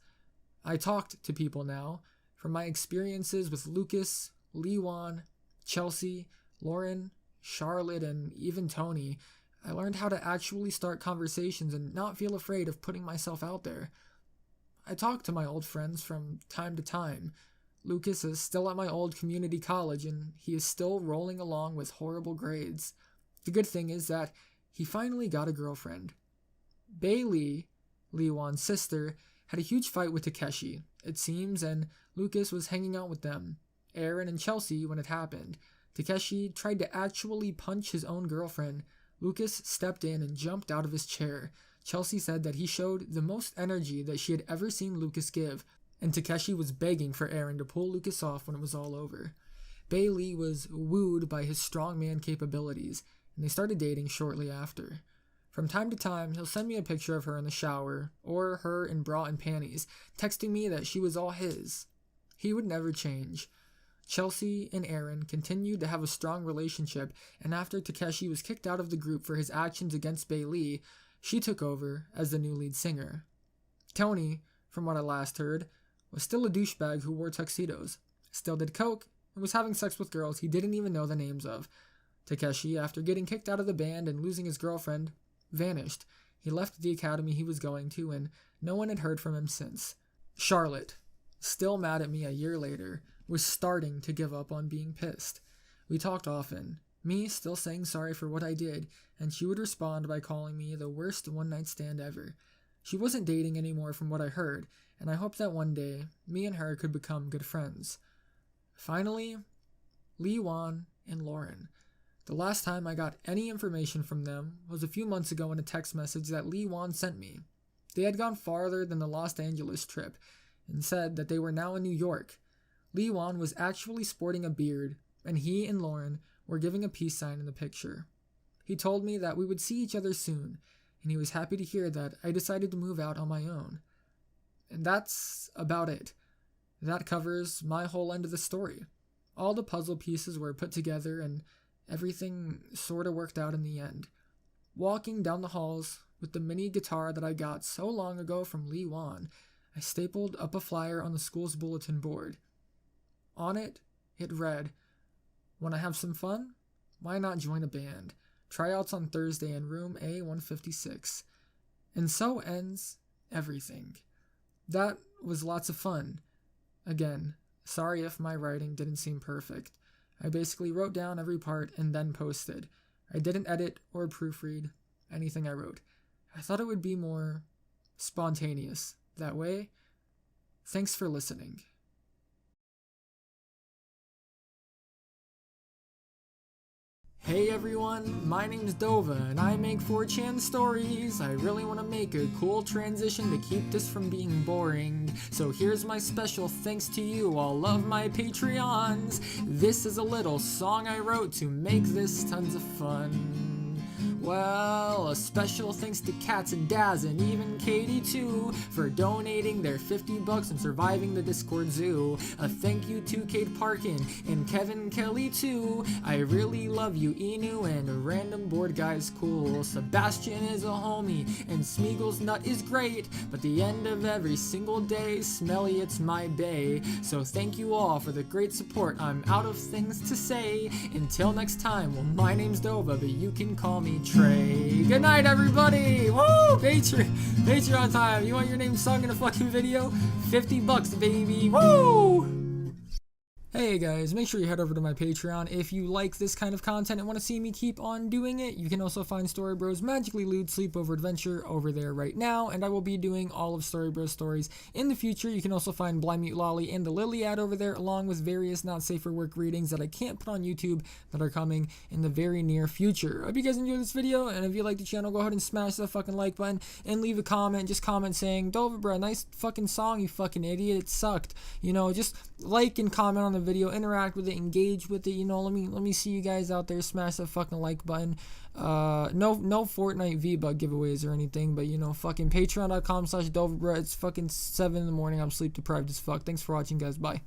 I talked to people now, from my experiences with Lucas, Lewan, Chelsea, Lauren, Charlotte, and even Tony. I learned how to actually start conversations and not feel afraid of putting myself out there. I talk to my old friends from time to time. Lucas is still at my old community college, and he is still rolling along with horrible grades. The good thing is that he finally got a girlfriend. Bailey, Lewan's sister, had a huge fight with Takeshi, it seems, and Lucas was hanging out with them, Aaron and Chelsea, when it happened. Takeshi tried to actually punch his own girlfriend. Lucas stepped in and jumped out of his chair. Chelsea said that he showed the most energy that she had ever seen Lucas give, and Takeshi was begging for Aaron to pull Lucas off when it was all over. Bailey was wooed by his strongman capabilities, and they started dating shortly after. From time to time, he'll send me a picture of her in the shower, or her in bra and panties, texting me that she was all his. He would never change. Chelsea and Aaron continued to have a strong relationship, and after Takeshi was kicked out of the group for his actions against Bailey, she took over as the new lead singer. Tony, from what I last heard, was still a douchebag who wore tuxedos, still did coke, and was having sex with girls he didn't even know the names of. Takeshi, after getting kicked out of the band and losing his girlfriend, vanished. He left the academy he was going to, and no one had heard from him since. Charlotte, still mad at me a year later, was starting to give up on being pissed. We talked often, me still saying sorry for what I did, and she would respond by calling me the worst one-night stand ever. She wasn't dating anymore from what I heard, and I hoped that one day, me and her could become good friends. Finally, Lee Wan and Lauren. The last time I got any information from them was a few months ago in a text message that Lee Wan sent me. They had gone farther than the Los Angeles trip, and said that they were now in New York. Lee Wan was actually sporting a beard, and he and Lauren were giving a peace sign in the picture. He told me that we would see each other soon, and he was happy to hear that I decided to move out on my own. And that's about it. That covers my whole end of the story. All the puzzle pieces were put together, and everything sort of worked out in the end. Walking down the halls with the mini guitar that I got so long ago from Lee Wan, I stapled up a flyer on the school's bulletin board. On it, it read, "Want to have some fun? Why not join a band? Tryouts on Thursday in room A156. And so ends everything. That was lots of fun. Again, sorry if my writing didn't seem perfect. I basically wrote down every part and then posted. I didn't edit or proofread anything I wrote. I thought it would be more spontaneous that way. Thanks for listening." Hey everyone, my name's Dova, and I make 4chan stories. I really want to make a cool transition to keep this from being boring. So here's my special thanks to you, all of my Patreons. This is a little song I wrote to make this tons of fun. Well, a special thanks to Cats and Daz and even Katie too for donating their $50 and surviving the Discord zoo. A thank you to Kate Parkin and Kevin Kelly too. I really love you, Inu, and Random Board Guy's cool. Sebastian is a homie and Smeagol's nut is great, but the end of every single day, Smelly, it's my day. So thank you all for the great support. I'm out of things to say. Until next time, well, my name's Dova, but you can call me Trey. Good night, everybody. Woo! Patreon time. You want your name sung in a fucking video? $50, baby. Woo! Hey guys, make sure you head over to my Patreon if you like this kind of content and want to see me keep on doing it. You can also find Story Bros Magically Lewd Sleepover Adventure over there right now, and I will be doing all of Story Bros stories in the future. You can also find Blind Mute Lolly and the Lily ad over there, along with various not safe for work readings that I can't put on YouTube that are coming in the very near future. I hope you guys enjoyed this video, and if you like the channel, go ahead and smash that fucking like button and leave a comment. Just comment saying, "Dova, bro, nice fucking song, you fucking idiot. It sucked." You know, just like and comment on the video, interact with it, engage with it. You know, let me see you guys out there. Smash that fucking like button. No Fortnite V-Bug giveaways or anything, but you know, fucking patreon.com/Dovabra. It's fucking 7 in the morning. I'm sleep deprived as fuck. Thanks for watching, guys. Bye.